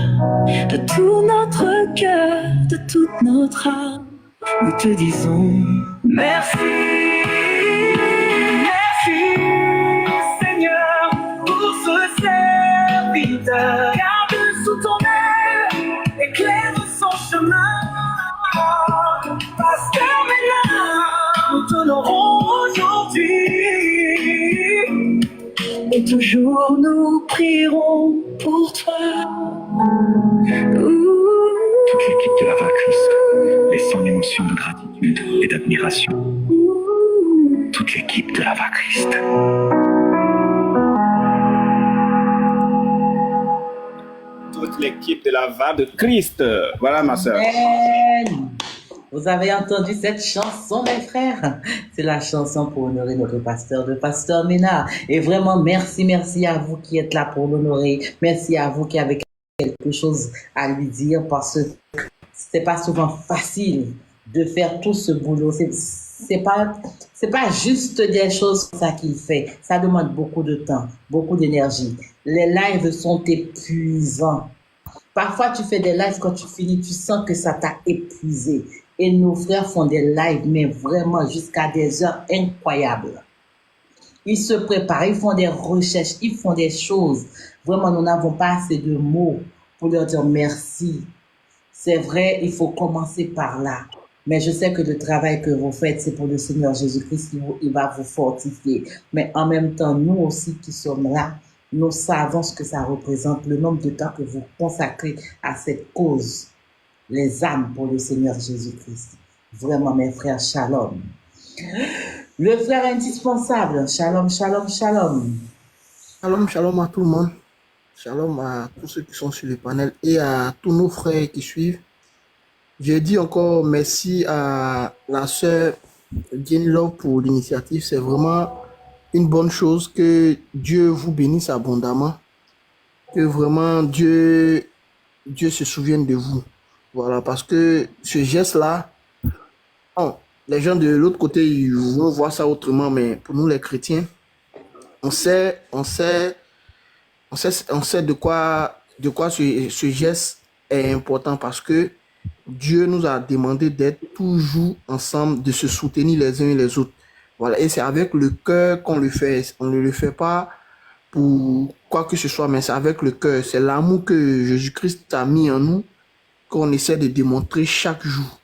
de tout notre cœur, de toute notre âme, nous te disons merci. Merci Seigneur pour ce serviteur. Garde sous ton aile, éclaire son chemin. Pasteur Ménard, nous t'honorons aujourd'hui. et toujours nous prierons pour toi. Toute l'équipe de la Voix Christ est sans émotion de gratitude et d'admiration. Tout toute l'équipe de la Voix Christ. Toute l'équipe de la VA de Christ. Voilà ma soeur. Amen. Vous avez entendu cette chanson, mes frères? C'est la chanson pour honorer notre pasteur, le pasteur Ménard. Et vraiment, merci à vous qui êtes là pour l'honorer. Merci à vous qui avez quelque chose à lui dire parce que c'est pas souvent facile de faire tout ce boulot. C'est pas juste des choses comme ça qu'il fait. Ça demande beaucoup de temps, beaucoup d'énergie. Les lives sont épuisants. Parfois, tu fais des lives, quand tu finis, tu sens que ça t'a épuisé. Et nos frères font des lives, mais vraiment jusqu'à des heures incroyables. Ils se préparent, ils font des recherches, ils font des choses. Vraiment, nous n'avons pas assez de mots pour leur dire merci. C'est vrai, il faut commencer par là. Mais je sais que le travail que vous faites, c'est pour le Seigneur Jésus-Christ, il va vous fortifier. Mais en même temps, nous aussi qui sommes là, nous savons ce que ça représente, le nombre de temps que vous consacrez à cette cause, les âmes pour le Seigneur Jésus-Christ. Vraiment, mes frères, shalom. Le frère indispensable, shalom, shalom, shalom. Shalom, shalom à tout le monde. Shalom à tous ceux qui sont sur le panel et à tous nos frères qui suivent. Je dis encore merci à la sœur Jane Love pour l'initiative. C'est vraiment une bonne chose. Que Dieu vous bénisse abondamment. Que vraiment Dieu se souvienne de vous. Voilà, parce que ce geste-là, bon, les gens de l'autre côté, ils vont voir ça autrement, mais pour nous les chrétiens, on sait de quoi ce geste est important, parce que Dieu nous a demandé d'être toujours ensemble, de se soutenir les uns et les autres. Voilà, et c'est avec le cœur qu'on le fait. On ne le fait pas pour quoi que ce soit, mais c'est avec le cœur. C'est l'amour que Jésus-Christ a mis en nous, qu'on essaie de démontrer chaque jour.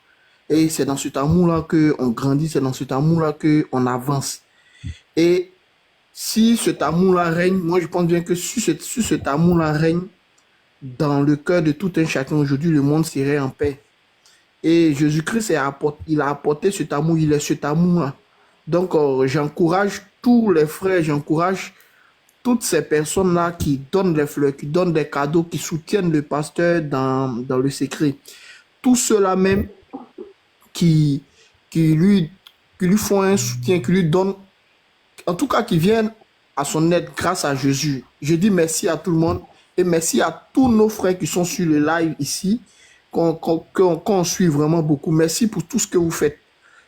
Et c'est dans cet amour-là qu'on grandit, c'est dans cet amour-là qu'on avance. Et si cet amour-là règne, moi je pense bien que si cet amour-là règne dans le cœur de tout un chacun aujourd'hui, le monde serait en paix. Et Jésus-Christ, il a apporté cet amour, il est cet amour-là. Donc j'encourage tous les frères, j'encourage toutes ces personnes-là qui donnent des fleurs, qui donnent des cadeaux, qui soutiennent le pasteur dans le secret. Tous ceux-là même qui lui font un soutien, qui lui donnent, en tout cas qui viennent à son aide grâce à Jésus. Je dis merci à tout le monde et merci à tous nos frères qui sont sur le live ici, qu'on suit vraiment beaucoup. Merci pour tout ce que vous faites.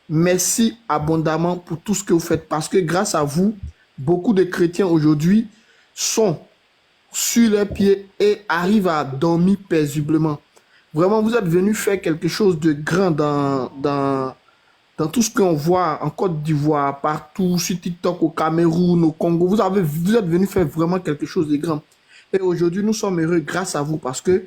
Merci abondamment pour tout ce que vous faites, parce que grâce à vous, beaucoup de chrétiens aujourd'hui sont sur les pieds et arrivent à dormir paisiblement. Vraiment, vous êtes venus faire quelque chose de grand dans tout ce qu'on voit en Côte d'Ivoire, partout, sur TikTok, au Cameroun, au Congo. Vous êtes venus faire vraiment quelque chose de grand. Et aujourd'hui, nous sommes heureux grâce à vous, parce que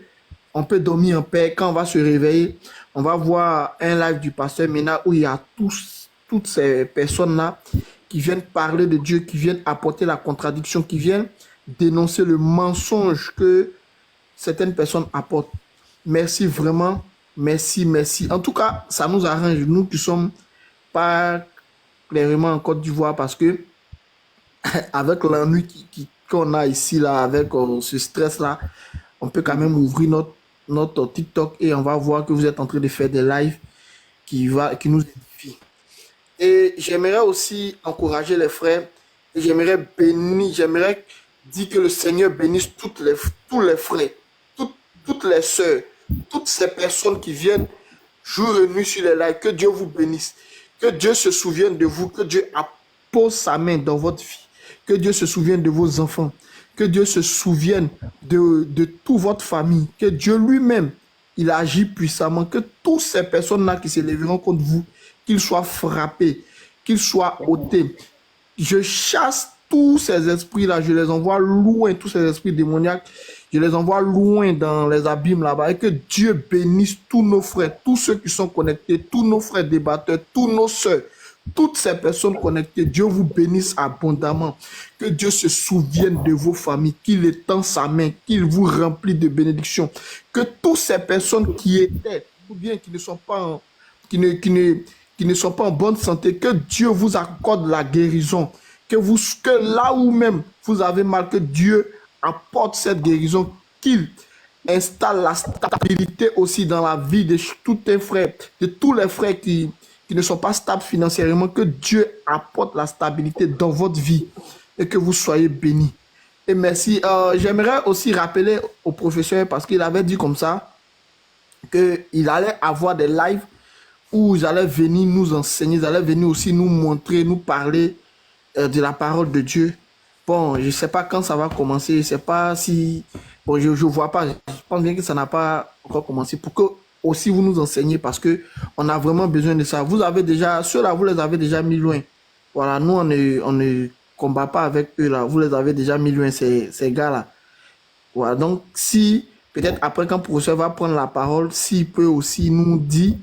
on peut dormir en paix. Quand on va se réveiller, on va voir un live du pasteur Ménard où il y a toutes ces personnes-là qui viennent parler de Dieu, qui viennent apporter la contradiction, qui viennent dénoncer le mensonge que certaines personnes apportent. Merci vraiment, merci. En tout cas, ça nous arrange, nous qui sommes pas clairement en Côte d'Ivoire, parce que avec l'ennui qu'on a ici, là, avec ce stress-là, on peut quand même ouvrir notre TikTok et on va voir que vous êtes en train de faire des lives qui nous édifient. Et j'aimerais aussi encourager les frères, et j'aimerais dire que le Seigneur bénisse tous les frères, toutes les sœurs, toutes ces personnes qui viennent jour et nuit sur les lives. Que Dieu vous bénisse, que Dieu se souvienne de vous, que Dieu pose sa main dans votre vie, que Dieu se souvienne de vos enfants, que Dieu se souvienne de toute votre famille, que Dieu lui-même, il agit puissamment, que toutes ces personnes-là qui se lèveront contre vous, qu'ils soient frappés, qu'ils soient ôtés. Je chasse tous ces esprits-là, je les envoie loin, tous ces esprits démoniaques, je les envoie loin dans les abîmes là-bas, et que Dieu bénisse tous nos frères, tous ceux qui sont connectés, tous nos frères débatteurs, tous nos sœurs, toutes ces personnes connectées. Dieu vous bénisse abondamment, que Dieu se souvienne de vos familles, qu'il étend sa main, qu'il vous remplit de bénédictions, que toutes ces personnes qui étaient, ou bien qui ne sont pas, qui qui ne sont pas en bonne santé, que Dieu vous accorde la guérison. Que là où même vous avez mal, que Dieu apporte cette guérison, qu'il installe la stabilité aussi dans la vie de tous tes frères, de tous les frères qui ne sont pas stables financièrement, que Dieu apporte la stabilité dans votre vie et que vous soyez bénis. Et merci. J'aimerais aussi rappeler au professeur, parce qu'il avait dit comme ça, qu'il allait avoir des lives où ils allaient venir nous enseigner, ils allaient venir aussi nous montrer, nous parler de la parole de Dieu. Bon, je ne sais pas quand ça va commencer, je ne sais pas si... Bon, je ne vois pas, je pense bien que ça n'a pas encore commencé, pour que aussi vous nous enseignez, parce qu'on a vraiment besoin de ça. Vous avez déjà, ceux-là, vous les avez déjà mis loin. Voilà, nous, on ne combat pas avec eux, là. Vous les avez déjà mis loin, ces gars-là. Voilà, donc si, peut-être après, quand le professeur va prendre la parole, s'il peut aussi nous dire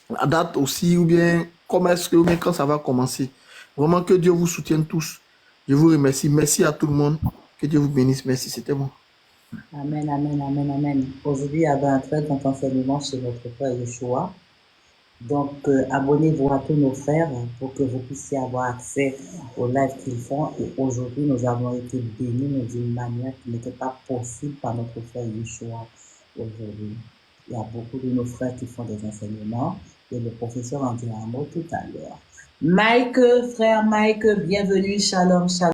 la date aussi, ou bien comment est-ce que, ou bien quand ça va commencer. Vraiment que Dieu vous soutienne tous. Je vous remercie. Merci à tout le monde. Que Dieu vous bénisse. Merci, c'était bon. Amen, amen, amen, amen. Aujourd'hui, il y avait un très grand enseignement chez notre frère Yeshua. Donc, abonnez-vous à tous nos frères pour que vous puissiez avoir accès aux lives qu'ils font. Et aujourd'hui, nous avons été bénis, mais d'une manière qui n'était pas possible par notre frère Yeshua. Aujourd'hui, il y a beaucoup de nos frères qui font des enseignements. Et le professeur en dira un mot tout à l'heure. Mike, frère Mike, bienvenue. Shalom, shalom.